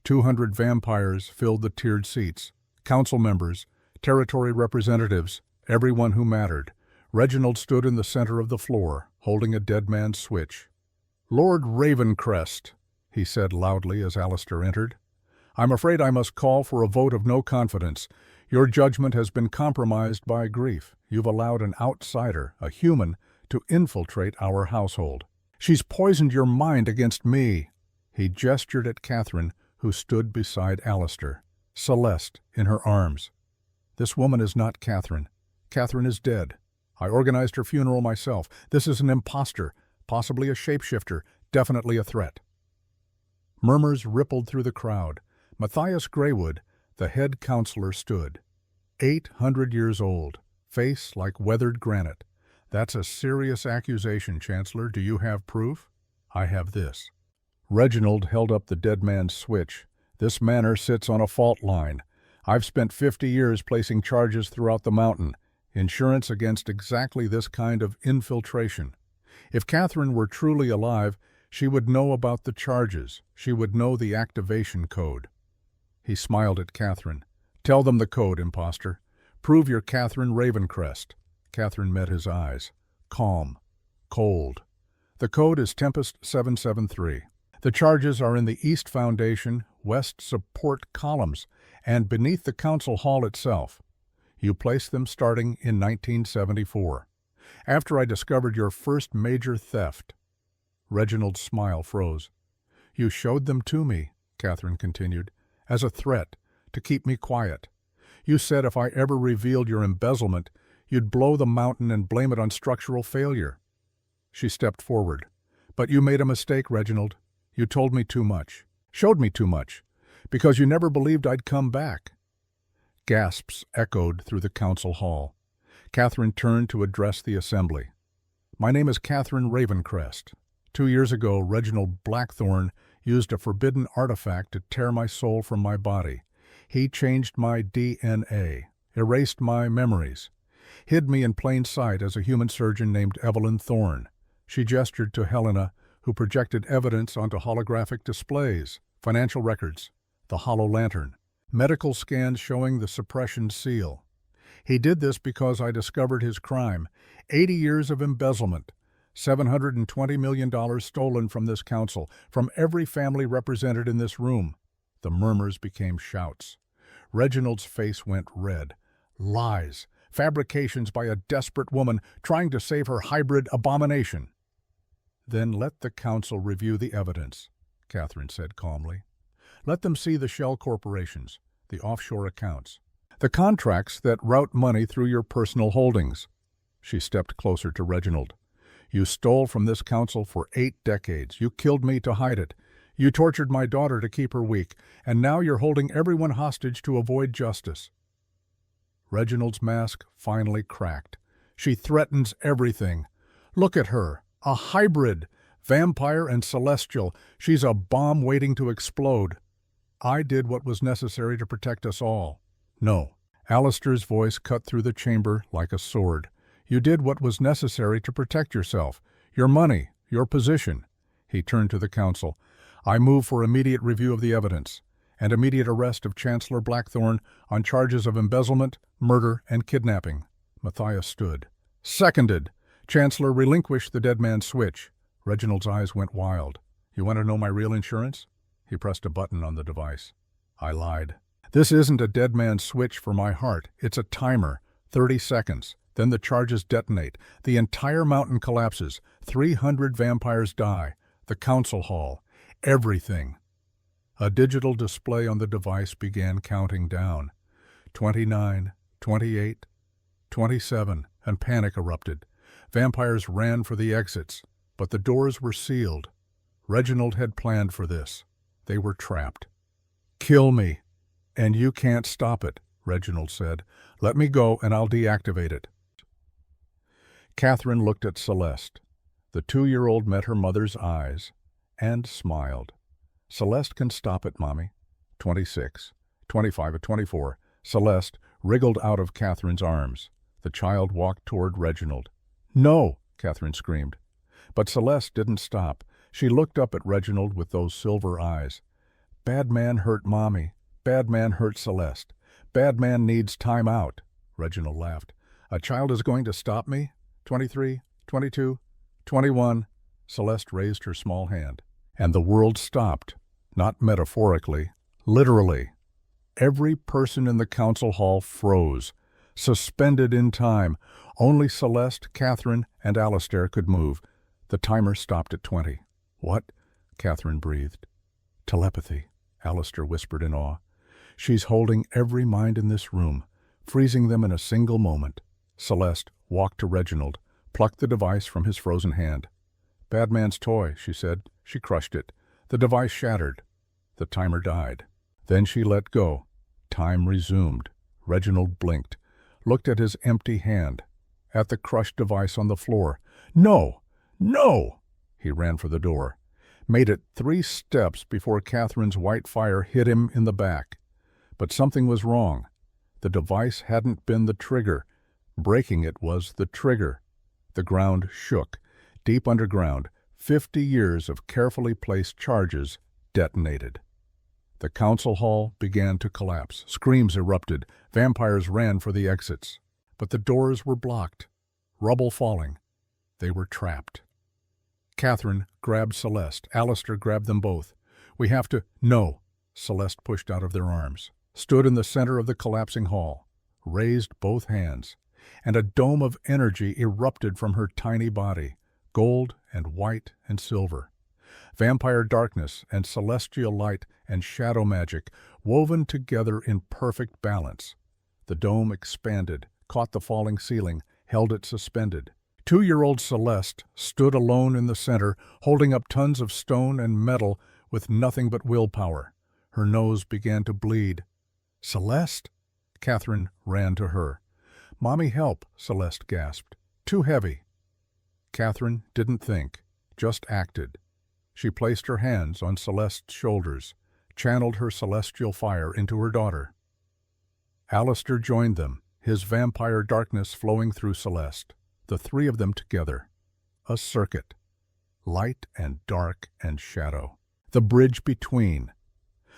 [SPEAKER 1] 200 vampires filled the tiered seats. Council members, territory representatives, everyone who mattered. Reginald stood in the center of the floor, holding a dead man's switch. "Lord Ravencrest," he said loudly as Alistair entered, "I'm afraid I must call for a vote of no confidence. Your judgment has been compromised by grief. You've allowed an outsider, a human, to infiltrate our household. She's poisoned your mind against me." He gestured at Catherine, who stood beside Alistair, Celeste in her arms. "This woman is not Catherine. Catherine is dead. I organized her funeral myself. This is an imposter, possibly a shapeshifter, definitely a threat." Murmurs rippled through the crowd. Matthias Greywood, the head counselor, stood. 800 years old, face like weathered granite. "That's a serious accusation, Chancellor. Do you have proof?" "I have this." Reginald held up the dead man's switch. "This manor sits on a fault line. I've spent 50 years placing charges throughout the mountain, insurance against exactly this kind of infiltration. If Catherine were truly alive, she would know about the charges. She would know the activation code." He smiled at Catherine. "Tell them the code, imposter. Prove you're Catherine Ravencrest." Catherine met his eyes. Calm. Cold. "The code is Tempest 773. The charges are in the East Foundation, West Support columns, and beneath the council hall itself. You placed them starting in 1974. After I discovered your first major theft." Reginald's smile froze. "You showed them to me," Catherine continued, "as a threat, to keep me quiet. You said if I ever revealed your embezzlement, you'd blow the mountain and blame it on structural failure." She stepped forward. "But you made a mistake, Reginald. You told me too much, showed me too much, because you never believed I'd come back." Gasps echoed through the council hall. Catherine turned to address the assembly. "My name is Catherine Ravencrest. 2 years ago, Reginald Blackthorne used a forbidden artifact to tear my soul from my body. He changed my DNA, erased my memories, hid me in plain sight as a human surgeon named Evelyn Thorne." She gestured to Helena, who projected evidence onto holographic displays, financial records, the hollow lantern, medical scans showing the suppression seal. "He did this because I discovered his crime. 80 years of embezzlement, $720 million stolen from this council, from every family represented in this room." The murmurs became shouts. Reginald's face went red. "Lies, fabrications by a desperate woman trying to save her hybrid abomination." "Then let the council review the evidence," Catherine said calmly. "Let them see the shell corporations, the offshore accounts, the contracts that route money through your personal holdings." She stepped closer to Reginald. "You stole from this council for 8 decades. You killed me to hide it. You tortured my daughter to keep her weak, and now you're holding everyone hostage to avoid justice." Reginald's mask finally cracked. "She threatens everything. Look at her, a hybrid, vampire and celestial. She's a bomb waiting to explode. I did what was necessary to protect us all." "No." Alistair's voice cut through the chamber like a sword. "You did what was necessary to protect yourself, your money, your position." He turned to the council. "I move for immediate review of the evidence and immediate arrest of Chancellor Blackthorne on charges of embezzlement, murder, and kidnapping." Matthias stood. "Seconded. Chancellor, relinquish the dead man's switch." Reginald's eyes went wild. "You want to know my real insurance?" He pressed a button on the device. I lied. "This isn't a dead man's switch for my heart. It's a timer. 30 seconds. Then the charges detonate. The entire mountain collapses. 300 vampires die. The council hall. Everything." A digital display on the device began counting down. 29, 28, 27, and panic erupted. Vampires ran for the exits, but the doors were sealed. Reginald had planned for this. They were trapped. "Kill me, and you can't stop it," Reginald said. "Let me go and I'll deactivate it." Catherine looked at Celeste. The 2-year-old met her mother's eyes and smiled. "Celeste can stop it, Mommy." 26, 25 at 24. Celeste wriggled out of Catherine's arms. The child walked toward Reginald. "No!" Catherine screamed. But Celeste didn't stop. She looked up at Reginald with those silver eyes. "Bad man hurt Mommy. Bad man hurt Celeste. Bad man needs time out." Reginald laughed. "A child is going to stop me? 23, 22, 21. Celeste raised her small hand, and the world stopped, not metaphorically, literally. Every person in the council hall froze, suspended in time. Only Celeste, Catherine, and Alistair could move. The timer stopped at 20. "What?" Catherine breathed. "Telepathy," Alistair whispered in awe. "She's holding every mind in this room, freezing them in a single moment." Celeste walked to Reginald, plucked the device from his frozen hand. "Bad man's toy," she said. She crushed it. The device shattered. The timer died. Then she let go. Time resumed. Reginald blinked, looked at his empty hand, at the crushed device on the floor. "No! No!" He ran for the door, made it 3 steps before Catherine's white fire hit him in the back. But something was wrong. The device hadn't been the trigger. Breaking it was the trigger. The ground shook. Deep underground, 50 years of carefully placed charges detonated. The council hall began to collapse. Screams erupted. Vampires ran for the exits. But the doors were blocked. Rubble falling. They were trapped. Catherine grabbed Celeste. Alistair grabbed them both. "We have to—" "No." Celeste pushed out of their arms, stood in the center of the collapsing hall, raised both hands, and a dome of energy erupted from her tiny body, gold and white and silver. Vampire darkness and celestial light and shadow magic woven together in perfect balance. The dome expanded, caught the falling ceiling, held it suspended. 2-year-old Celeste stood alone in the center, holding up tons of stone and metal with nothing but willpower. Her nose began to bleed. "Celeste?" Catherine ran to her. "Mommy, help," Celeste gasped. "Too heavy." Catherine didn't think, just acted. She placed her hands on Celeste's shoulders, channeled her celestial fire into her daughter. Alistair joined them, his vampire darkness flowing through Celeste. The 3 of them together. A circuit. Light and dark and shadow. The bridge between.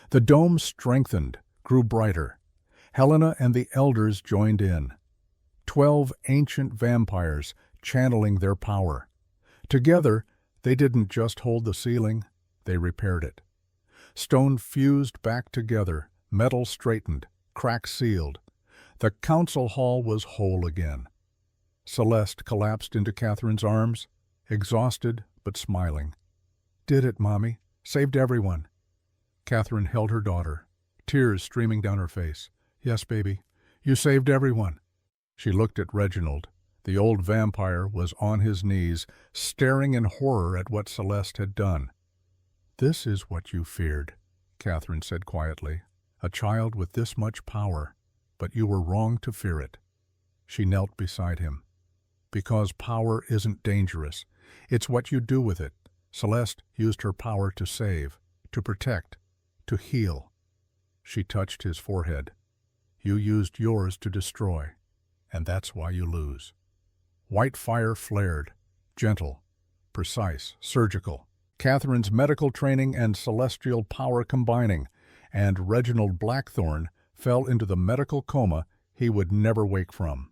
[SPEAKER 1] The dome strengthened, grew brighter. Helena and the elders joined in. 12 ancient vampires channeling their power. Together, they didn't just hold the ceiling, they repaired it. Stone fused back together, metal straightened, cracks sealed. The council hall was whole again. Celeste collapsed into Catherine's arms, exhausted but smiling. "Did it, Mommy. Saved everyone." Catherine held her daughter, tears streaming down her face. "Yes, baby. You saved everyone." She looked at Reginald. The old vampire was on his knees, staring in horror at what Celeste had done. "This is what you feared," Catherine said quietly. "A child with this much power, but you were wrong to fear it." She knelt beside him. "Because power isn't dangerous. It's what you do with it. Celeste used her power to save, to protect, to heal." She touched his forehead. "You used yours to destroy, and that's why you lose." White fire flared, gentle, precise, surgical. Catherine's medical training and celestial power combining, and Reginald Blackthorne fell into the medical coma he would never wake from.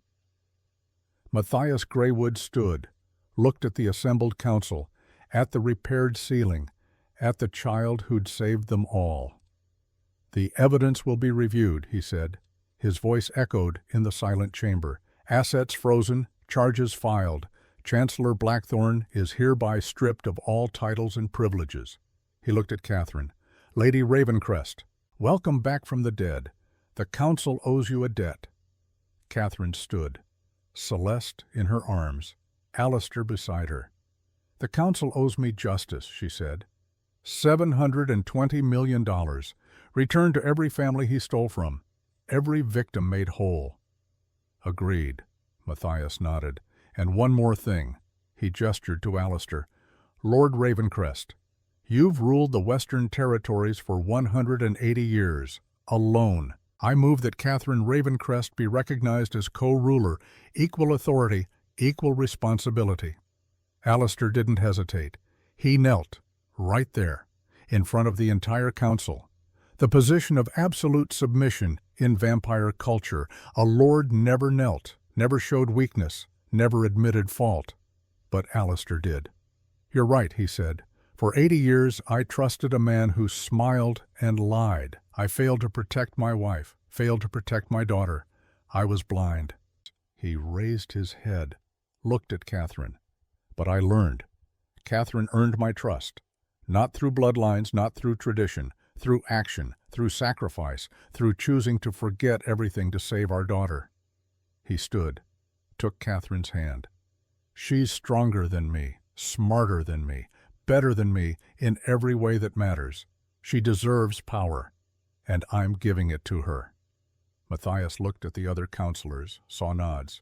[SPEAKER 1] Matthias Greywood stood, looked at the assembled council, at the repaired ceiling, at the child who'd saved them all. "The evidence will be reviewed," he said. His voice echoed in the silent chamber. "Assets frozen, charges filed. Chancellor Blackthorne is hereby stripped of all titles and privileges." He looked at Catherine. "Lady Ravencrest, welcome back from the dead. The council owes you a debt." Catherine stood, Celeste in her arms, Alistair beside her. "The council owes me justice," she said. $720 million, returned to every family he stole from, every victim made whole." "Agreed," Matthias nodded. "And one more thing," he gestured to Alistair. "Lord Ravencrest, you've ruled the Western Territories for 180 years, alone. I move that Catherine Ravencrest be recognized as co-ruler, equal authority, equal responsibility." Alistair didn't hesitate. He knelt, right there, in front of the entire council. The position of absolute submission in vampire culture. A lord never knelt, never showed weakness, never admitted fault. But Alistair did. "You're right," he said. "For 80 years I trusted a man who smiled and lied. I failed to protect my wife, failed to protect my daughter. I was blind." He raised his head, looked at Catherine. "But I learned. Catherine earned my trust. Not through bloodlines, not through tradition, through action, through sacrifice, through choosing to forget everything to save our daughter." He stood, took Catherine's hand. "She's stronger than me, smarter than me, better than me in every way that matters. She deserves power, and I'm giving it to her." Matthias looked at the other counselors, saw nods.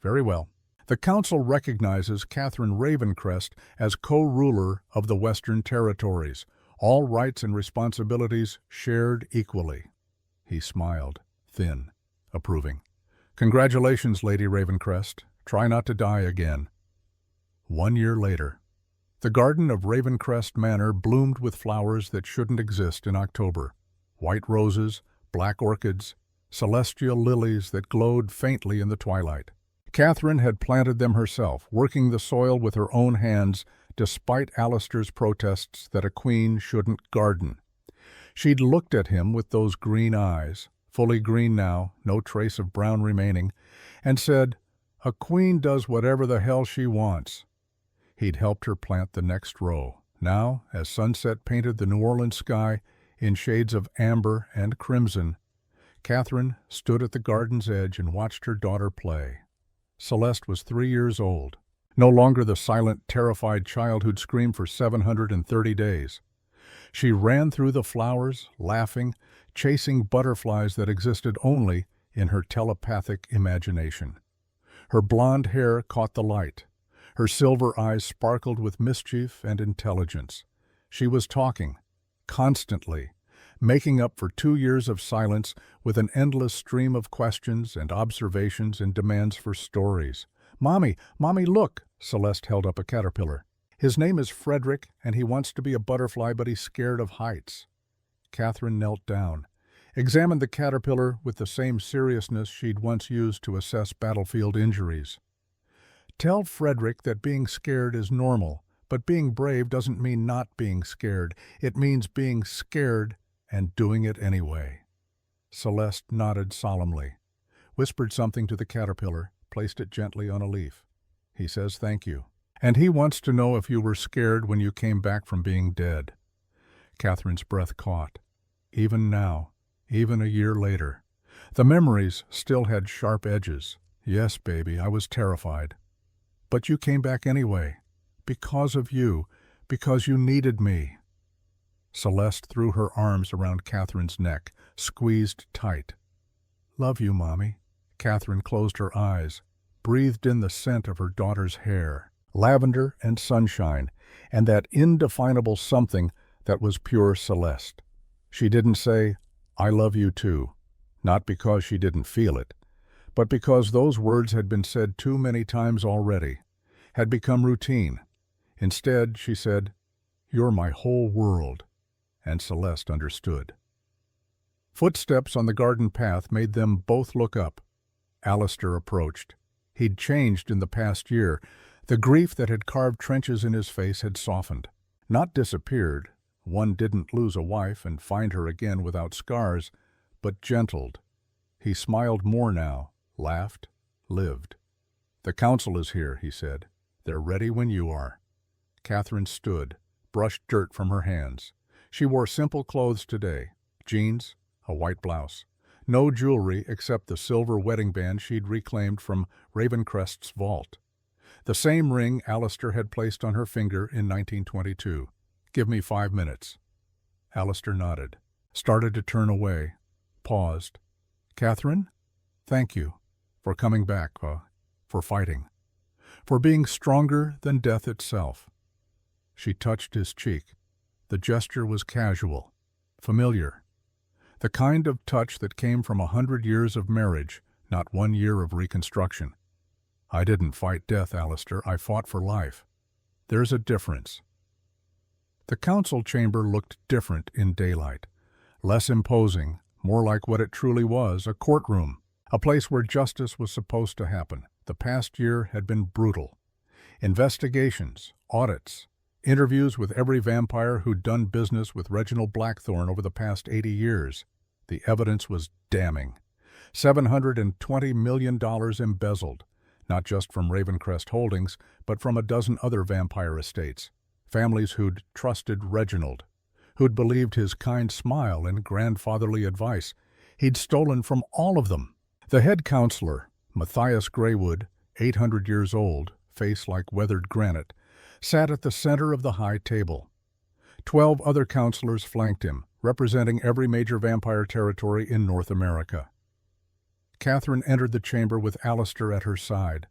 [SPEAKER 1] "Very well." The council recognizes Catherine Ravencrest as co-ruler of the Western Territories, all rights and responsibilities shared equally. He smiled, thin, approving. "Congratulations, Lady Ravencrest. Try not to die again." 1 year later. The garden of Ravencrest Manor bloomed with flowers that shouldn't exist in October. White roses, black orchids, celestial lilies that glowed faintly in the twilight. Catherine had planted them herself, working the soil with her own hands, despite Alistair's protests that a queen shouldn't garden. She'd looked at him with those green eyes, fully green now, no trace of brown remaining, and said, "A queen does whatever the hell she wants." He'd helped her plant the next row. Now, as sunset painted the New Orleans sky in shades of amber and crimson, Catherine stood at the garden's edge and watched her daughter play. Celeste was 3 years old, no longer the silent, terrified child who'd screamed for 730 days. She ran through the flowers, laughing, chasing butterflies that existed only in her telepathic imagination. Her blonde hair caught the light. Her silver eyes sparkled with mischief and intelligence. She was talking, constantly, making up for 2 years of silence with an endless stream of questions and observations and demands for stories. "Mommy, Mommy, look!" Celeste held up a caterpillar. "His name is Frederick, and he wants to be a butterfly, but he's scared of heights." Catherine knelt down, examined the caterpillar with the same seriousness she'd once used to assess battlefield injuries. "Tell Frederick that being scared is normal, but being brave doesn't mean not being scared. It means being scared and doing it anyway." Celeste nodded solemnly, whispered something to the caterpillar, placed it gently on a leaf. "He says thank you. And he wants to know if you were scared when you came back from being dead." Catherine's breath caught. Even now, even a year later, the memories still had sharp edges. "Yes, baby, I was terrified. But you came back anyway. Because of you. Because you needed me." Celeste threw her arms around Catherine's neck, squeezed tight. "Love you, Mommy." Catherine closed her eyes, breathed in the scent of her daughter's hair, lavender and sunshine, and that indefinable something that was pure Celeste. She didn't say, "I love you too," not because she didn't feel it, but because those words had been said too many times already, had become routine. Instead, she said, "You're my whole world," and Celeste understood. Footsteps on the garden path made them both look up. Alistair approached. He'd changed in the past year. The grief that had carved trenches in his face had softened. Not disappeared. One didn't lose a wife and find her again without scars, but gentled. He smiled more now, laughed, lived. "The council is here," he said. "They're ready when you are." Catherine stood, brushed dirt from her hands. She wore simple clothes today, jeans, a white blouse. No jewelry except the silver wedding band she'd reclaimed from Ravencrest's vault. The same ring Alistair had placed on her finger in 1922. "Give me 5 minutes." Alistair nodded, started to turn away, paused. "Catherine, thank you for coming back, for fighting, for being stronger than death itself." She touched his cheek. The gesture was casual, familiar. The kind of touch that came from 100 years of marriage, not 1 year of reconstruction. "I didn't fight death, Alistair. I fought for life. There's a difference." The council chamber looked different in daylight. Less imposing, more like what it truly was, a courtroom, a place where justice was supposed to happen. The past year had been brutal. Investigations, audits, Interviews with every vampire who'd done business with Reginald Blackthorne over the past 80 years. The evidence was damning. $720 million embezzled, not just from Ravencrest Holdings, but from a dozen other vampire estates. Families who'd trusted Reginald, who'd believed his kind smile and grandfatherly advice. He'd stolen from all of them. The head counselor, Matthias Greywood, 800 years old, face like weathered granite, sat at the center of the high table. 12 other counselors flanked him, representing every major vampire territory in North America. Catherine entered the chamber with Alistair at her side.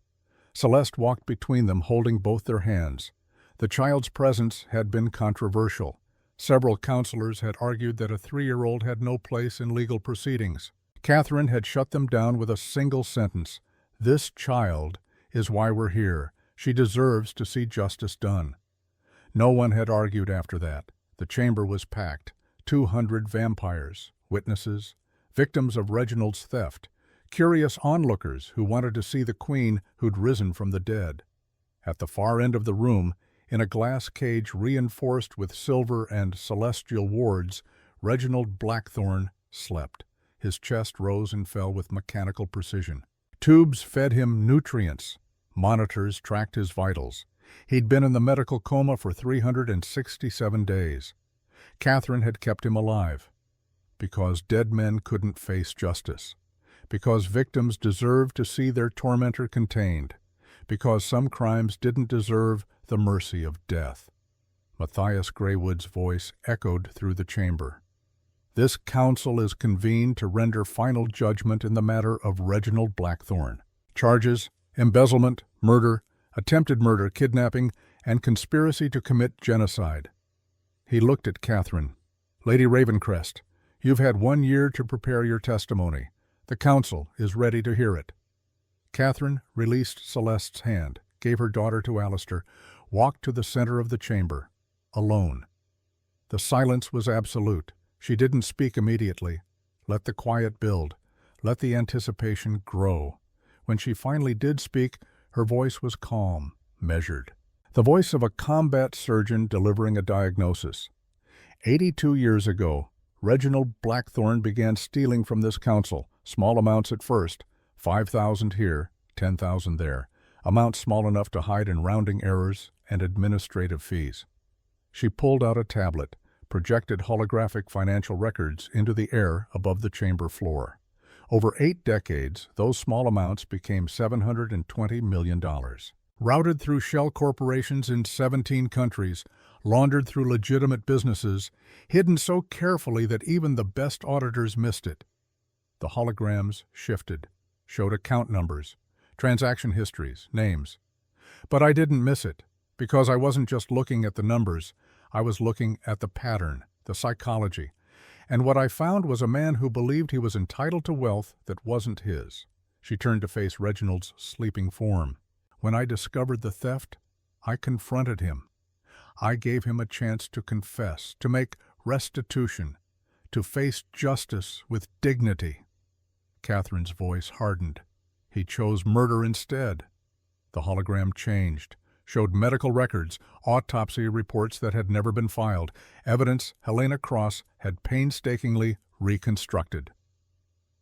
[SPEAKER 1] Celeste walked between them, holding both their hands. The child's presence had been controversial. Several counselors had argued that a 3-year-old had no place in legal proceedings. Catherine had shut them down with a single sentence: "This child is why we're here. She deserves to see justice done." No one had argued after that. The chamber was packed. 200 vampires, witnesses, victims of Reginald's theft, curious onlookers who wanted to see the queen who'd risen from the dead. At the far end of the room, in a glass cage reinforced with silver and celestial wards, Reginald Blackthorne slept. His chest rose and fell with mechanical precision. Tubes fed him nutrients. Monitors tracked his vitals. He'd been in the medical coma for 367 days. Catherine had kept him alive. Because dead men couldn't face justice. Because victims deserved to see their tormentor contained. Because some crimes didn't deserve the mercy of death. Matthias Greywood's voice echoed through the chamber. "This council is convened to render final judgment in the matter of Reginald Blackthorne. Charges: embezzlement, murder, attempted murder, kidnapping, and conspiracy to commit genocide." He looked at Catherine. "Lady Ravencrest, you've had 1 year to prepare your testimony. The council is ready to hear it." Catherine released Celeste's hand, gave her daughter to Alistair, walked to the center of the chamber, alone. The silence was absolute. She didn't speak immediately. Let the quiet build. Let the anticipation grow. When she finally did speak, her voice was calm, measured. The voice of a combat surgeon delivering a diagnosis. 82 years ago, Reginald Blackthorne began stealing from this council, small amounts at first, 5,000 here, 10,000 there, amounts small enough to hide in rounding errors and administrative fees. She pulled out a tablet, projected holographic financial records into the air above the chamber floor. Over 8 decades, those small amounts became $720 million. Routed through shell corporations in 17 countries, laundered through legitimate businesses, hidden so carefully that even the best auditors missed it. The holograms shifted, showed account numbers, transaction histories, names. But I didn't miss it, because I wasn't just looking at the numbers, I was looking at the pattern, the psychology. And what I found was a man who believed he was entitled to wealth that wasn't his. She turned to face Reginald's sleeping form. When I discovered the theft, I confronted him. I gave him a chance to confess, to make restitution, to face justice with dignity. Catherine's voice hardened. He chose murder instead. The hologram changed, showed medical records, autopsy reports that had never been filed, evidence Helena Cross had painstakingly reconstructed.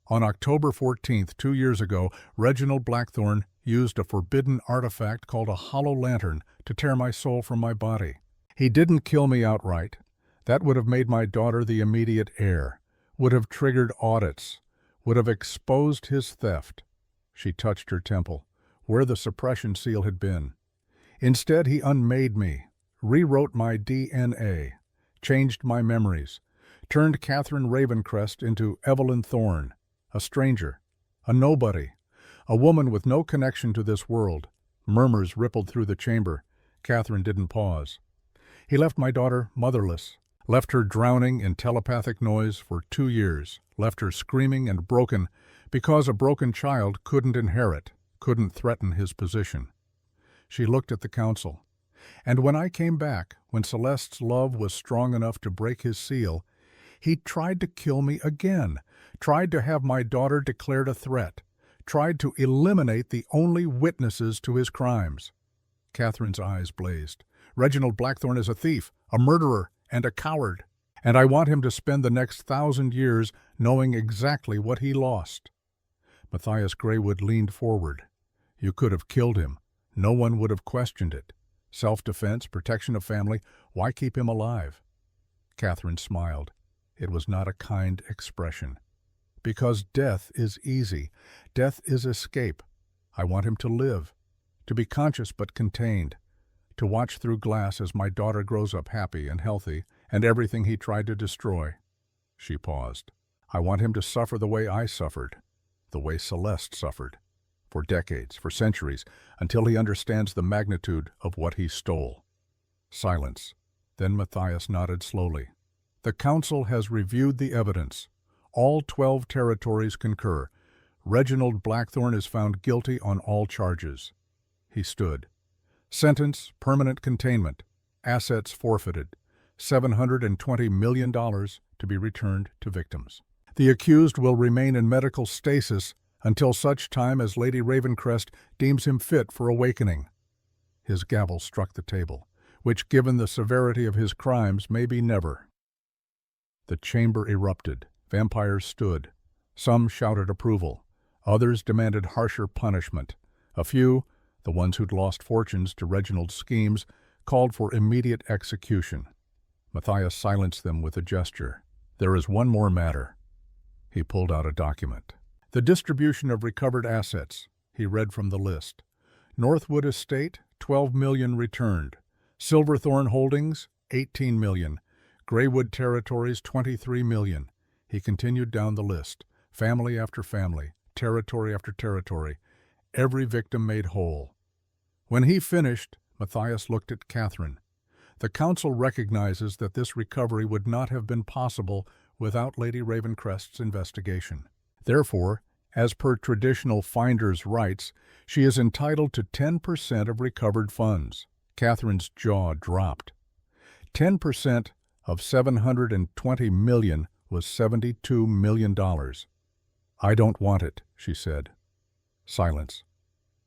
[SPEAKER 1] On October 14th, 2 years ago, Reginald Blackthorne used a forbidden artifact called a hollow lantern to tear my soul from my body. He didn't kill me outright. That would have made my daughter the immediate heir, would have triggered audits, would have exposed his theft. She touched her temple, where the suppression seal had been. Instead, he unmade me, rewrote my DNA, changed my memories, turned Catherine Ravencrest into Evelyn Thorne, a stranger, a nobody, a woman with no connection to this world. Murmurs rippled through the chamber. Catherine didn't pause. He left my daughter motherless, left her drowning in telepathic noise for 2 years, left her screaming and broken because a broken child couldn't inherit, couldn't threaten his position. She looked at the council. And when I came back, when Celeste's love was strong enough to break his seal, he tried to kill me again, tried to have my daughter declared a threat, tried to eliminate the only witnesses to his crimes. Catherine's eyes blazed. Reginald Blackthorne is a thief, a murderer, and a coward. And I want him to spend the next 1,000 years knowing exactly what he lost." Matthias Greywood leaned forward. "You could have killed him. No one would have questioned it. Self-defense, protection of family, why keep him alive?" Catherine smiled. It was not a kind expression. "Because death is easy. Death is escape. I want him to live, to be conscious but contained, to watch through glass as my daughter grows up happy and healthy, and everything he tried to destroy." She paused. "I want him to suffer the way I suffered, the way Celeste suffered, for decades, for centuries, until he understands the magnitude of what he stole." Silence. Then Matthias nodded slowly. "The Council has reviewed the evidence. All 12 territories concur. Reginald Blackthorne is found guilty on all charges." He stood. "Sentence, permanent containment. Assets forfeited. $720 million to be returned to victims. The accused will remain in medical stasis until such time as Lady Ravencrest deems him fit for awakening." His gavel struck the table, which, given the severity of his crimes, may be never. The chamber erupted. Vampires stood. Some shouted approval. Others demanded harsher punishment. A few, the ones who'd lost fortunes to Reginald's schemes, called for immediate execution. Matthias silenced them with a gesture. "There is one more matter." He pulled out a document. "The distribution of recovered assets," he read from the list. "Northwood Estate, 12 million returned. Silverthorne Holdings, 18 million. Greywood Territories, 23 million. He continued down the list. Family after family, territory after territory. Every victim made whole. When he finished, Matthias looked at Catherine. "The Council recognizes that this recovery would not have been possible without Lady Ravencrest's investigation. Therefore, as per traditional finder's rights, she is entitled to 10% of recovered funds." Catherine's jaw dropped. 10% of $720 million was $72 million. "I don't want it," she said. Silence.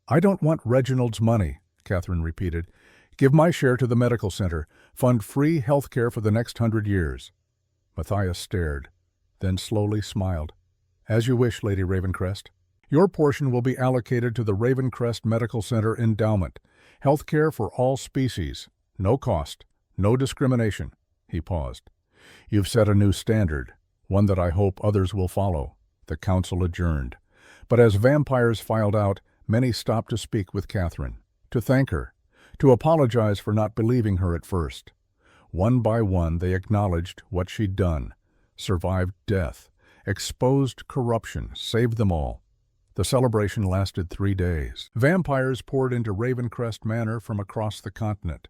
[SPEAKER 1] "I don't want Reginald's money," Catherine repeated. "Give my share to the medical center. Fund free health care for the next 100 years." Matthias stared, then slowly smiled. "As you wish, Lady Ravencrest. Your portion will be allocated to the Ravencrest Medical Center Endowment. Health care for all species. No cost. No discrimination." He paused. "You've set a new standard, one that I hope others will follow." The council adjourned. But as vampires filed out, many stopped to speak with Catherine, to thank her, to apologize for not believing her at first. One by one they acknowledged what she'd done, survived death, exposed corruption, saved them all. The celebration lasted 3 days. Vampires poured into Ravencrest Manor from across the continent,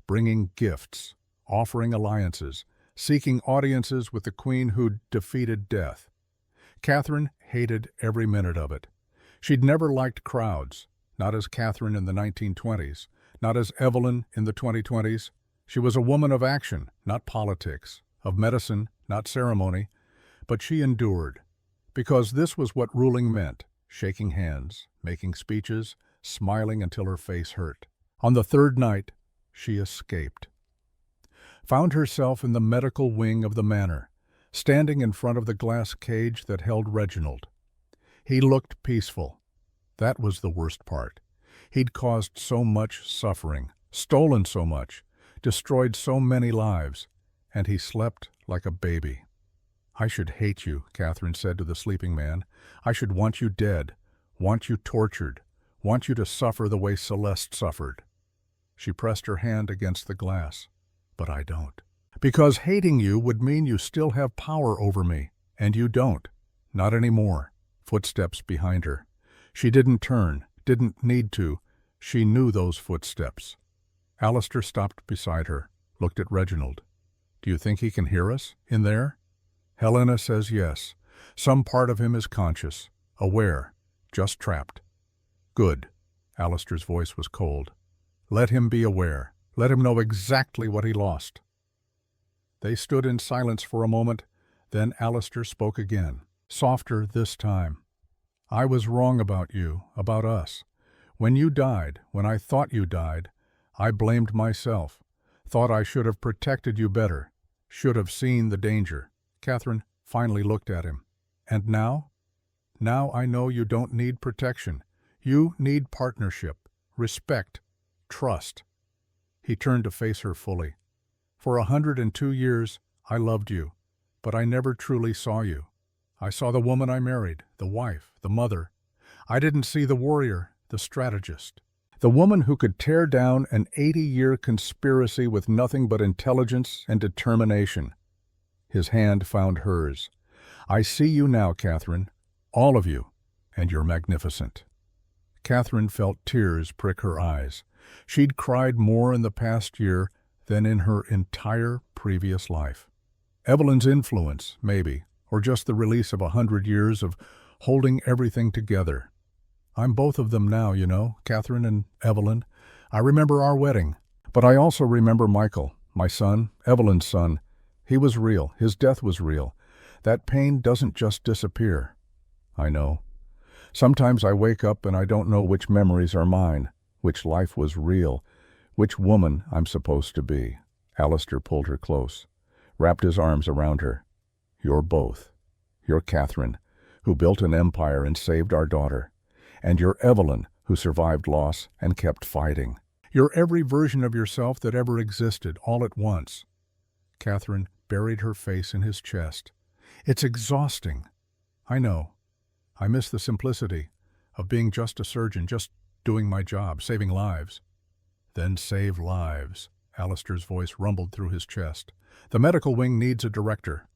[SPEAKER 1] bringing gifts, offering alliances, seeking audiences with the queen who'd defeated death. Catherine hated every minute of it. She'd never liked crowds, not as Catherine in the 1920s, not as Evelyn in the 2020s. She was a woman of action, not politics, of medicine, not ceremony. But she endured, because this was what ruling meant, shaking hands, making speeches, smiling until her face hurt. On the 3rd night, she escaped. Found herself in the medical wing of the manor, standing in front of the glass cage that held Reginald. He looked peaceful. That was the worst part. He'd caused so much suffering, stolen so much, destroyed so many lives, and he slept like a baby. "I should hate you," Catherine said to the sleeping man. "I should want you dead, want you tortured, want you to suffer the way Celeste suffered." She pressed her hand against the glass. "But I don't. Because hating you would mean you still have power over me, and you don't. Not anymore." Footsteps behind her. She didn't turn, didn't need to. She knew those footsteps. Alistair stopped beside her, looked at Reginald. "Do you think he can hear us, in there?" "Helena says yes. Some part of him is conscious, aware, just trapped." "Good." Alistair's voice was cold. "Let him be aware. Let him know exactly what he lost." They stood in silence for a moment, then Alistair spoke again, softer this time. "I was wrong about you, about us. When you died, when I thought you died, I blamed myself. Thought I should have protected you better. Should have seen the danger. Catherine finally looked at him. And now? Now I know you don't need protection. You need partnership, respect, trust. He turned to face her fully. For 102 years, I loved you, but I never truly saw you. I saw the woman I married, the wife, the mother. I didn't see the warrior, the strategist. The woman who could tear down an 80-year conspiracy with nothing but intelligence and determination. His hand found hers. I see you now, Catherine, all of you, and you're magnificent. Catherine felt tears prick her eyes. She'd cried more in the past year than in her entire previous life. Evelyn's influence, maybe, or just the release of 100 years of holding everything together. I'm both of them now, you know, Catherine and Evelyn. I remember our wedding, but I also remember Michael, my son, Evelyn's son. He was real. His death was real. That pain doesn't just disappear. I know. Sometimes I wake up and I don't know which memories are mine, which life was real, which woman I'm supposed to be. Alistair pulled her close, wrapped his arms around her. You're both. You're Catherine, who built an empire and saved our daughter. And you're Evelyn, who survived loss and kept fighting. You're every version of yourself that ever existed, all at once. Catherine buried her face in his chest. It's exhausting. I know. I miss the simplicity of being just a surgeon, just doing my job, saving lives. Then save lives. Alistair's voice rumbled through his chest. The medical wing needs a director.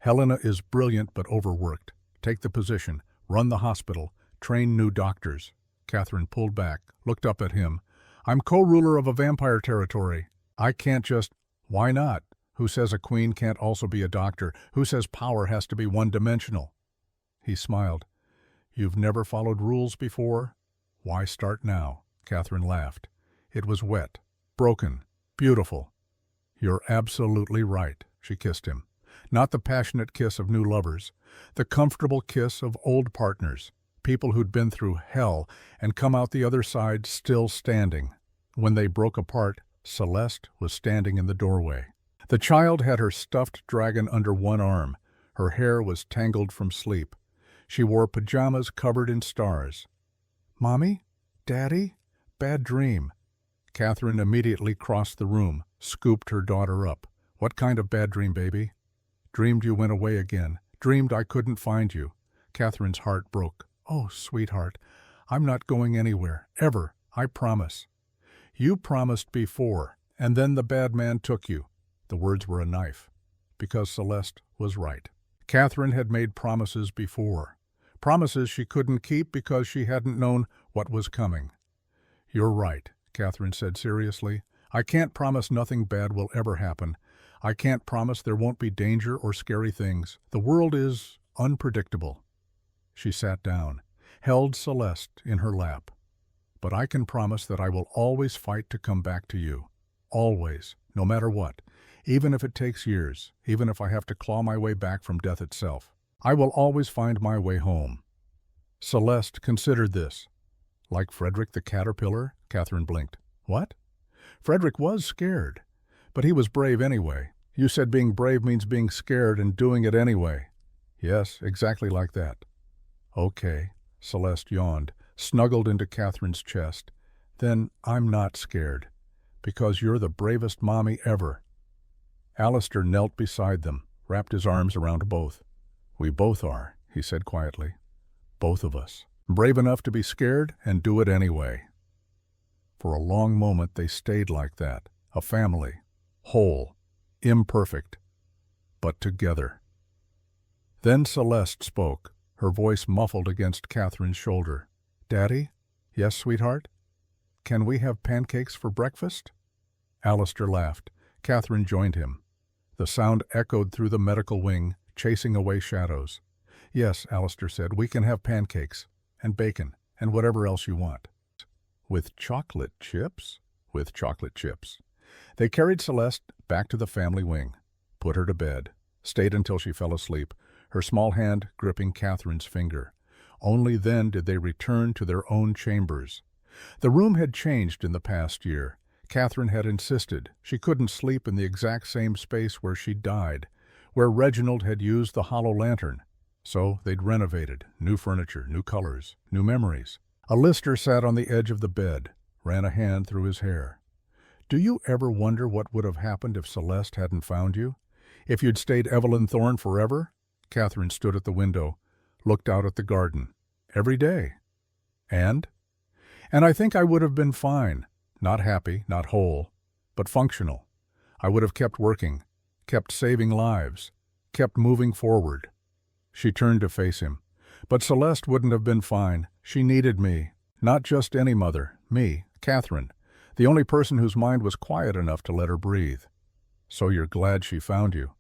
[SPEAKER 1] Helena is brilliant but overworked. Take the position, run the hospital, train new doctors. Catherine pulled back, looked up at him. I'm co-ruler of a vampire territory. I can't just... Why not? Who says a queen can't also be a doctor? Who says power has to be one-dimensional? He smiled. You've never followed rules before? Why start now? Catherine laughed. It was wet, broken, beautiful. You're absolutely right, she kissed him. Not the passionate kiss of new lovers, the comfortable kiss of old partners, people who'd been through hell and come out the other side still standing. When they broke apart, Celeste was standing in the doorway. The child had her stuffed dragon under one arm. Her hair was tangled from sleep. She wore pajamas covered in stars. Mommy? Daddy? Bad dream. Catherine immediately crossed the room, scooped her daughter up. What kind of bad dream, baby? Dreamed you went away again. Dreamed I couldn't find you. Catherine's heart broke. Oh, sweetheart, I'm not going anywhere. Ever. I promise. You promised before, and then the bad man took you. The words were a knife, because Celeste was right. Catherine had made promises before. Promises she couldn't keep because she hadn't known what was coming. You're right, Catherine said seriously. I can't promise nothing bad will ever happen. I can't promise there won't be danger or scary things. The world is unpredictable. She sat down, held Celeste in her lap. But I can promise that I will always fight to come back to you. Always, no matter what. Even if it takes years, even if I have to claw my way back from death itself. I will always find my way home. Celeste considered this. Like Frederick the caterpillar? Catherine blinked. What? Frederick was scared. But he was brave anyway. You said being brave means being scared and doing it anyway. Yes, exactly like that. Okay, Celeste yawned, snuggled into Catherine's chest. Then I'm not scared, because you're the bravest mommy ever. Alistair knelt beside them, wrapped his arms around both. We both are, he said quietly. Both of us. Brave enough to be scared and do it anyway. For a long moment they stayed like that, a family, whole, imperfect, but together. Then Celeste spoke, her voice muffled against Catherine's shoulder. Daddy? Yes, sweetheart? Can we have pancakes for breakfast? Alistair laughed. Catherine joined him. The sound echoed through the medical wing, chasing away shadows. Yes, Alistair said, we can have pancakes, and bacon, and whatever else you want. With chocolate chips? With chocolate chips. They carried Celeste back to the family wing, put her to bed, stayed until she fell asleep, her small hand gripping Catherine's finger. Only then did they return to their own chambers. The room had changed in the past year. Catherine had insisted she couldn't sleep in the exact same space where she died, where Reginald had used the hollow lantern. So they'd renovated, new furniture, new colors, new memories. A lister sat on the edge of the bed, ran a hand through his hair. "Do you ever wonder what would have happened if Celeste hadn't found you? If you'd stayed Evelyn Thorne forever?" Catherine stood at the window, looked out at the garden. "Every day." And? "And I think I would have been fine. Not happy, not whole, but functional. I would have kept working, kept saving lives, kept moving forward." She turned to face him. "But Celeste wouldn't have been fine. She needed me. Not just any mother. Me, Catherine. The only person whose mind was quiet enough to let her breathe." "So you're glad she found you?"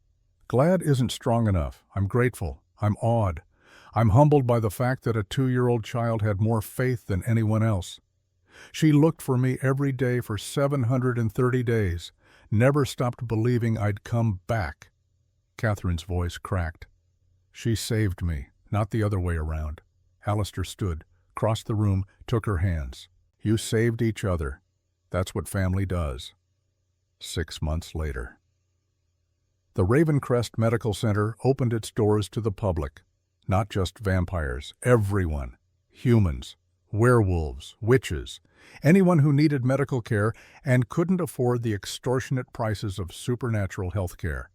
[SPEAKER 1] "Glad isn't strong enough. I'm grateful. I'm awed. I'm humbled by the fact that a 2-year-old child had more faith than anyone else. She looked for me every day for 730 days, never stopped believing I'd come back." Catherine's voice cracked. "She saved me, not the other way around." Alistair stood, crossed the room, took her hands. "You saved each other. That's what family does." 6 months later. The Ravencrest Medical Center opened its doors to the public. Not just vampires, everyone. Humans, werewolves, witches, anyone who needed medical care and couldn't afford the extortionate prices of supernatural health care.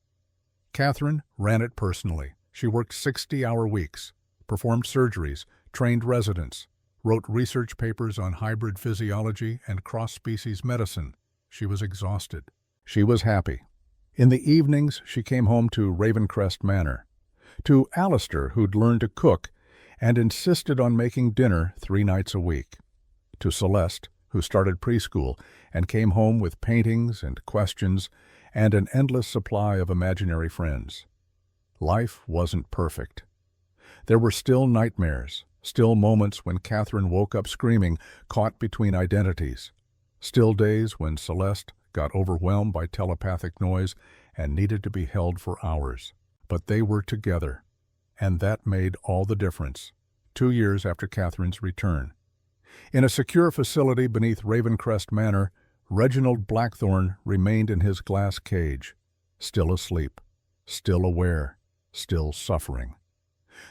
[SPEAKER 1] Catherine ran it personally. She worked 60-hour weeks, performed surgeries, trained residents, wrote research papers on hybrid physiology and cross-species medicine. She was exhausted. She was happy. In the evenings, she came home to Ravencrest Manor, to Alistair, who'd learned to cook and insisted on making dinner 3 nights a week, to Celeste, who started preschool and came home with paintings and questions and an endless supply of imaginary friends. Life wasn't perfect. There were still nightmares, still moments when Catherine woke up screaming, caught between identities, still days when Celeste got overwhelmed by telepathic noise and needed to be held for hours. But they were together, and that made all the difference. 2 years after Catherine's return, in a secure facility beneath Ravencrest Manor, Reginald Blackthorne remained in his glass cage, still asleep, still aware, still suffering.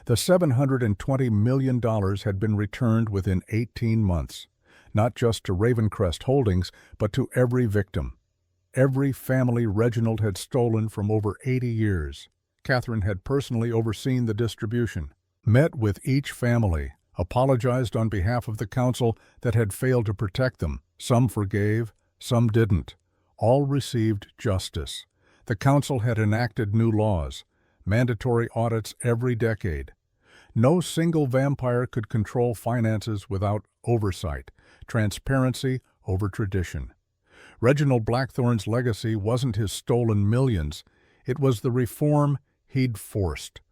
[SPEAKER 1] The $720 million had been returned within 18 months, not just to Ravencrest Holdings, but to every victim, every family Reginald had stolen from over 80 years. Catherine had personally overseen the distribution, met with each family, apologized on behalf of the council that had failed to protect them. Some forgave, some didn't. All received justice. The council had enacted new laws, mandatory audits every decade. No single vampire could control finances without oversight, transparency over tradition. Reginald Blackthorne's legacy wasn't his stolen millions. It was the reform he'd forced,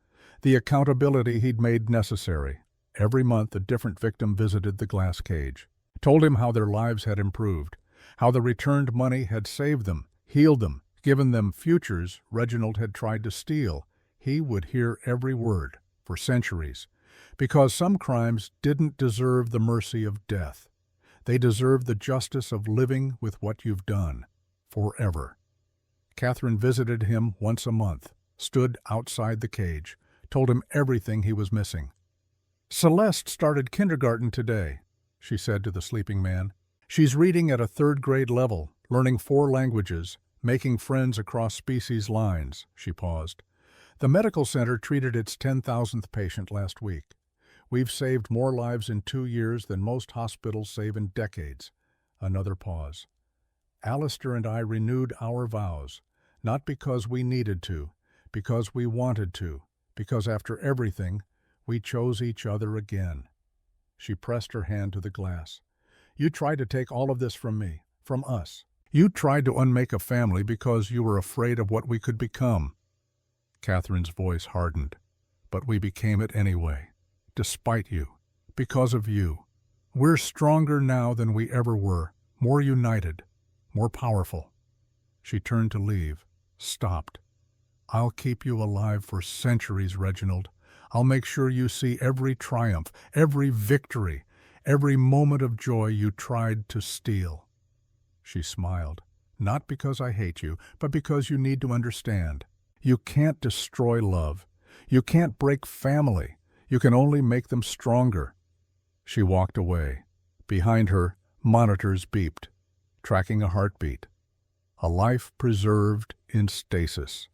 [SPEAKER 1] the accountability he'd made necessary. Every month a different victim visited the glass cage, told him how their lives had improved, how the returned money had saved them, healed them, given them futures Reginald had tried to steal. He would hear every word, for centuries, because some crimes didn't deserve the mercy of death. They deserved the justice of living with what you've done, forever. Catherine visited him once a month, stood outside the cage, told him everything he was missing. "Celeste started kindergarten today," she said to the sleeping man. "She's reading at a 3rd-grade level, learning 4 languages, making friends across species lines." She paused. "The medical center treated its 10,000th patient last week. We've saved more lives in 2 years than most hospitals save in decades." Another pause. "Alistair and I renewed our vows, not because we needed to, because we wanted to, because after everything, we chose each other again." She pressed her hand to the glass. "You tried to take all of this from me, from us. You tried to unmake a family because you were afraid of what we could become." Catherine's voice hardened. "But we became it anyway, despite you, because of you. We're stronger now than we ever were, more united, more powerful." She turned to leave, stopped. "I'll keep you alive for centuries, Reginald. I'll make sure you see every triumph, every victory, every moment of joy you tried to steal." She smiled. "Not because I hate you, but because you need to understand. You can't destroy love. You can't break family. You can only make them stronger." She walked away. Behind her, monitors beeped, tracking a heartbeat. A life preserved in stasis.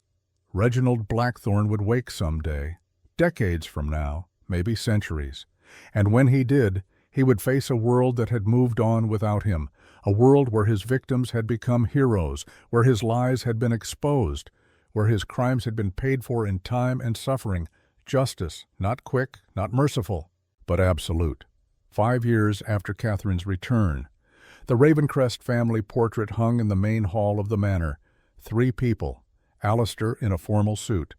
[SPEAKER 1] Reginald Blackthorne would wake someday, decades from now, maybe centuries. And when he did, he would face a world that had moved on without him, a world where his victims had become heroes, where his lies had been exposed, where his crimes had been paid for in time and suffering. Justice, not quick, not merciful, but absolute. 5 years after Catherine's return, the Ravencrest family portrait hung in the main hall of the manor. 3 people, Alistair in a formal suit,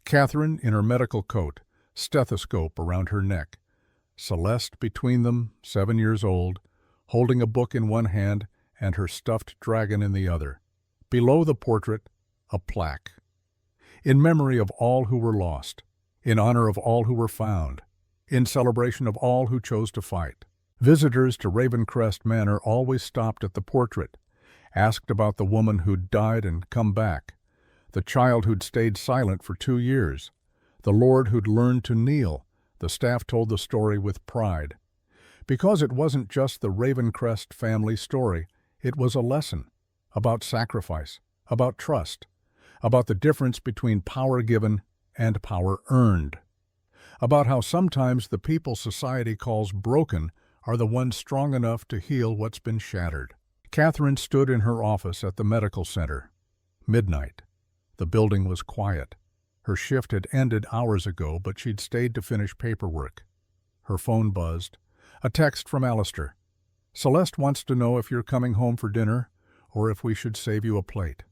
[SPEAKER 1] Catherine in her medical coat, stethoscope around her neck, Celeste between them, 7 years old, holding a book in one hand and her stuffed dragon in the other. Below the portrait, a plaque. In memory of all who were lost, in honor of all who were found, in celebration of all who chose to fight. Visitors to Ravencrest Manor always stopped at the portrait, asked about the woman who'd died and come back, the child who'd stayed silent for 2 years, the lord who'd learned to kneel. The staff told the story with pride. Because it wasn't just the Ravencrest family story, it was a lesson about sacrifice, about trust, about the difference between power given and power earned, about how sometimes the people society calls broken are the ones strong enough to heal what's been shattered. Catherine stood in her office at the medical center. Midnight. The building was quiet. Her shift had ended hours ago, but she'd stayed to finish paperwork. Her phone buzzed. A text from Alistair. "Celeste wants to know if you're coming home for dinner or if we should save you a plate."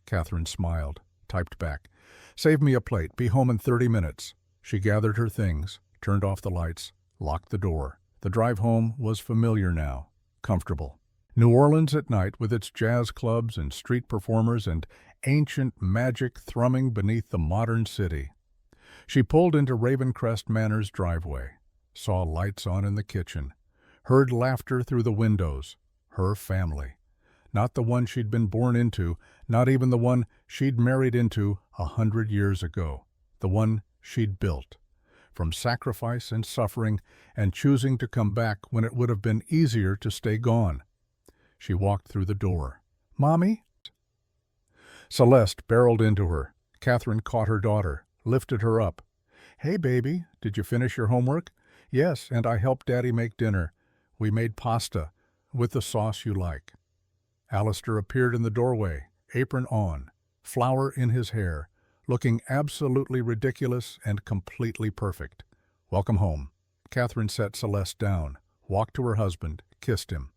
[SPEAKER 1] Catherine smiled, typed back, "Save me a plate. Be home in 30 minutes." She gathered her things, turned off the lights, locked the door. The drive home was familiar now, comfortable. New Orleans at night, with its jazz clubs and street performers and ancient magic thrumming beneath the modern city. She pulled into Ravencrest Manor's driveway, saw lights on in the kitchen, heard laughter through the windows. Her family. Not the one she'd been born into, not even the one she'd married into 100 years ago. The one she'd built. From sacrifice and suffering and choosing to come back when it would have been easier to stay gone. She walked through the door. "Mommy?" Celeste barreled into her. Catherine caught her daughter, lifted her up. "Hey, baby, did you finish your homework?" "Yes, and I helped Daddy make dinner. We made pasta, with the sauce you like." Alistair appeared in the doorway, apron on, flower in his hair, looking absolutely ridiculous and completely perfect. "Welcome home." Catherine set Celeste down, walked to her husband, kissed him.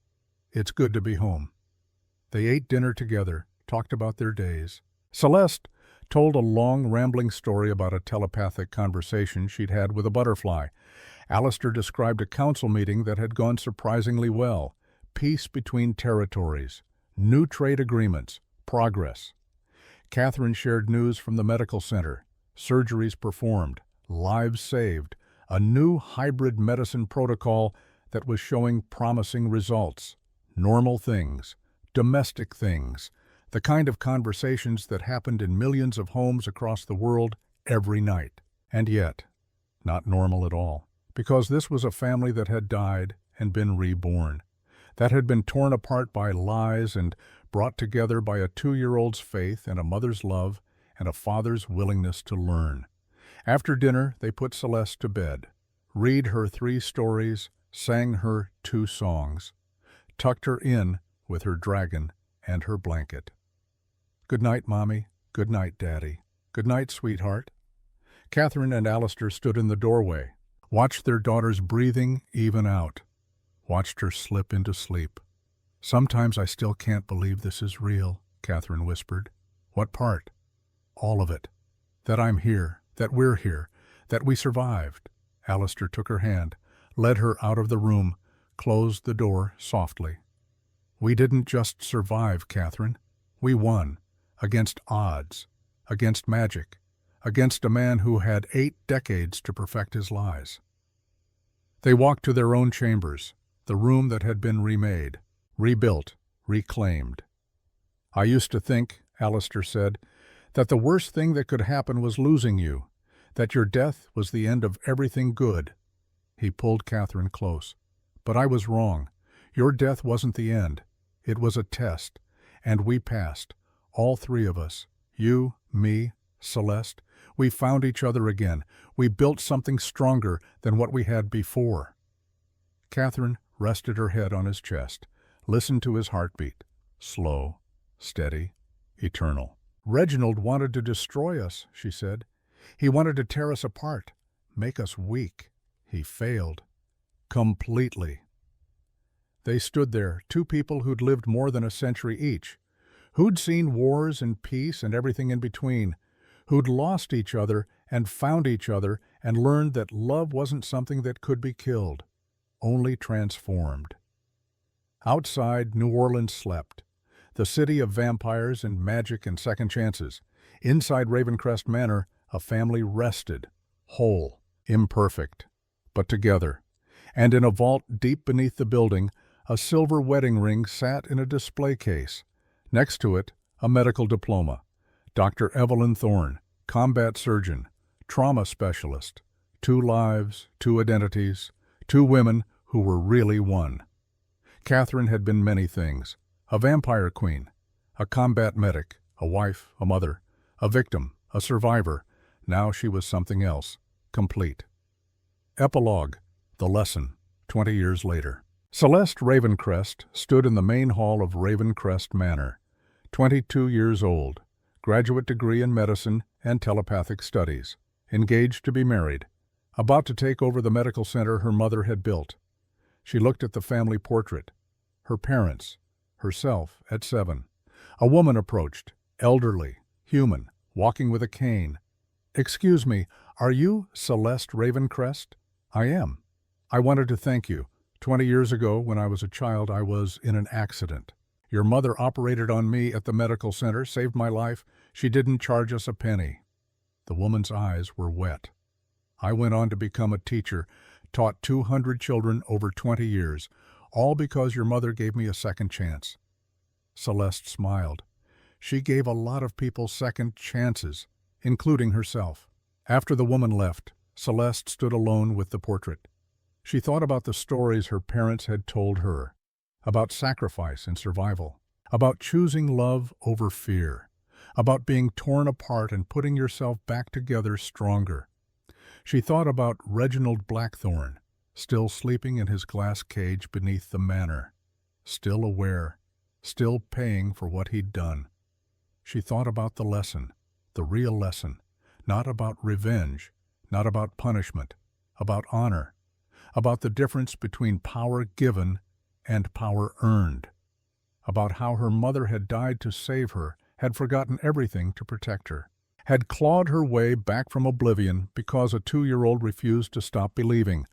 [SPEAKER 1] "It's good to be home." They ate dinner together, talked about their days. Celeste told a long, rambling story about a telepathic conversation she'd had with a butterfly. Alistair described a council meeting that had gone surprisingly well. Peace between territories, new trade agreements, progress. Catherine shared news from the medical center, surgeries performed, lives saved, a new hybrid medicine protocol that was showing promising results. Normal things, domestic things, the kind of conversations that happened in millions of homes across the world every night. And yet, not normal at all, because this was a family that had died and been reborn, that had been torn apart by lies and brought together by a 2-year-old's faith and a mother's love and a father's willingness to learn. After dinner, they put Celeste to bed, read her 3 stories, sang her 2 songs, tucked her in with her dragon and her blanket. "Good night, Mommy. Good night, Daddy. Good night, sweetheart." Catherine and Alistair stood in the doorway, watched their daughter's breathing even out, watched her slip into sleep. "Sometimes I still can't believe this is real," Catherine whispered. "What part?" "All of it. That I'm here, that we're here, that we survived." Alistair took her hand, led her out of the room, closed the door softly. "We didn't just survive, Catherine. We won, against odds, against magic, against a man who had 8 decades to perfect his lies." They walked to their own chambers, the room that had been remade, rebuilt, reclaimed. "I used to think," Alistair said, "that the worst thing that could happen was losing you, that your death was the end of everything good." He pulled Catherine close. "But I was wrong. Your death wasn't the end. It was a test, and we passed, all three of us. You, me, Celeste. We found each other again. We built something stronger than what we had before." Catherine rested her head on his chest, listened to his heartbeat. Slow, steady, eternal. "Reginald wanted to destroy us," she said. "He wanted to tear us apart, make us weak. He failed. Completely." They stood there, two people who'd lived more than a century each, who'd seen wars and peace and everything in between, who'd lost each other and found each other and learned that love wasn't something that could be killed, only transformed. Outside, New Orleans slept, the city of vampires and magic and second chances. Inside Ravencrest Manor, a family rested, whole, imperfect, but together. And in a vault deep beneath the building, a silver wedding ring sat in a display case. Next to it, a medical diploma. Dr. Evelyn Thorne, combat surgeon, trauma specialist. 2 lives, 2 identities, 2 women who were really one. Catherine had been many things. A vampire queen, a combat medic, a wife, a mother, a victim, a survivor. Now she was something else, complete. Epilogue, the lesson, 20 years later. Celeste Ravencrest stood in the main hall of Ravencrest Manor, 22 years old, graduate degree in medicine and telepathic studies, engaged to be married, about to take over the medical center her mother had built. She looked at the family portrait, her parents, herself at 7. A woman approached, elderly, human, walking with a cane. "Excuse me, are you Celeste Ravencrest?" "I am. I wanted to thank you. 20 years ago, when I was a child, I was in an accident. Your mother operated on me at the medical center, saved my life. She didn't charge us a penny." The woman's eyes were wet. "I went on to become a teacher, taught 200 children over 20 years, all because your mother gave me a second chance." Celeste smiled. She gave a lot of people second chances, including herself. After the woman left, Celeste stood alone with the portrait. She thought about the stories her parents had told her, about sacrifice and survival, about choosing love over fear, about being torn apart and putting yourself back together stronger. She thought about Reginald Blackthorne, still sleeping in his glass cage beneath the manor, still aware, still paying for what he'd done. She thought about the lesson, the real lesson, not about revenge, not about punishment, about honor, about the difference between power given and power earned, about how her mother had died to save her, had forgotten everything to protect her, had clawed her way back from oblivion because a 2-year-old refused to stop believing,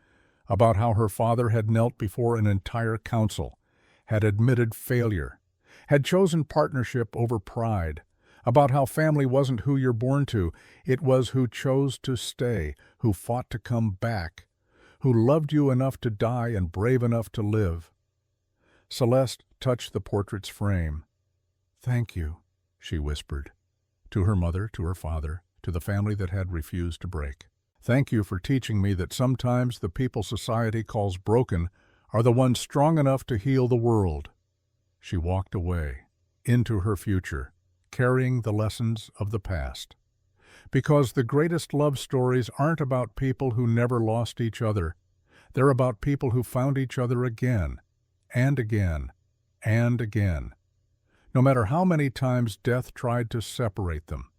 [SPEAKER 1] about how her father had knelt before an entire council, had admitted failure, had chosen partnership over pride, about how family wasn't who you're born to, it was who chose to stay, who fought to come back, who loved you enough to die and brave enough to live. Celeste touched the portrait's frame. "Thank you," she whispered, to her mother, to her father, to the family that had refused to break. "Thank you for teaching me that sometimes the people society calls broken are the ones strong enough to heal the world." She walked away, into her future, carrying the lessons of the past. Because the greatest love stories aren't about people who never lost each other. They're about people who found each other again, and again, and again, no matter how many times death tried to separate them.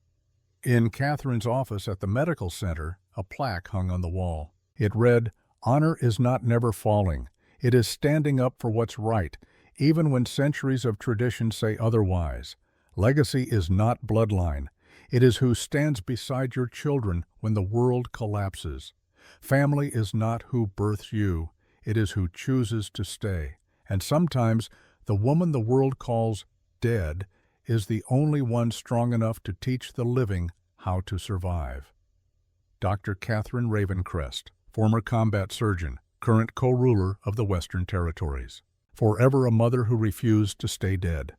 [SPEAKER 1] In Catherine's office at the medical center, a plaque hung on the wall. It read, "Honor is not never falling. It is standing up for what's right, even when centuries of tradition say otherwise. Legacy is not bloodline. It is who stands beside your children when the world collapses. Family is not who births you. It is who chooses to stay. And sometimes the woman the world calls dead is the only one strong enough to teach the living how to survive." Dr. Catherine Ravencrest, former combat surgeon, current co-ruler of the Western Territories. forever a mother who refused to stay dead.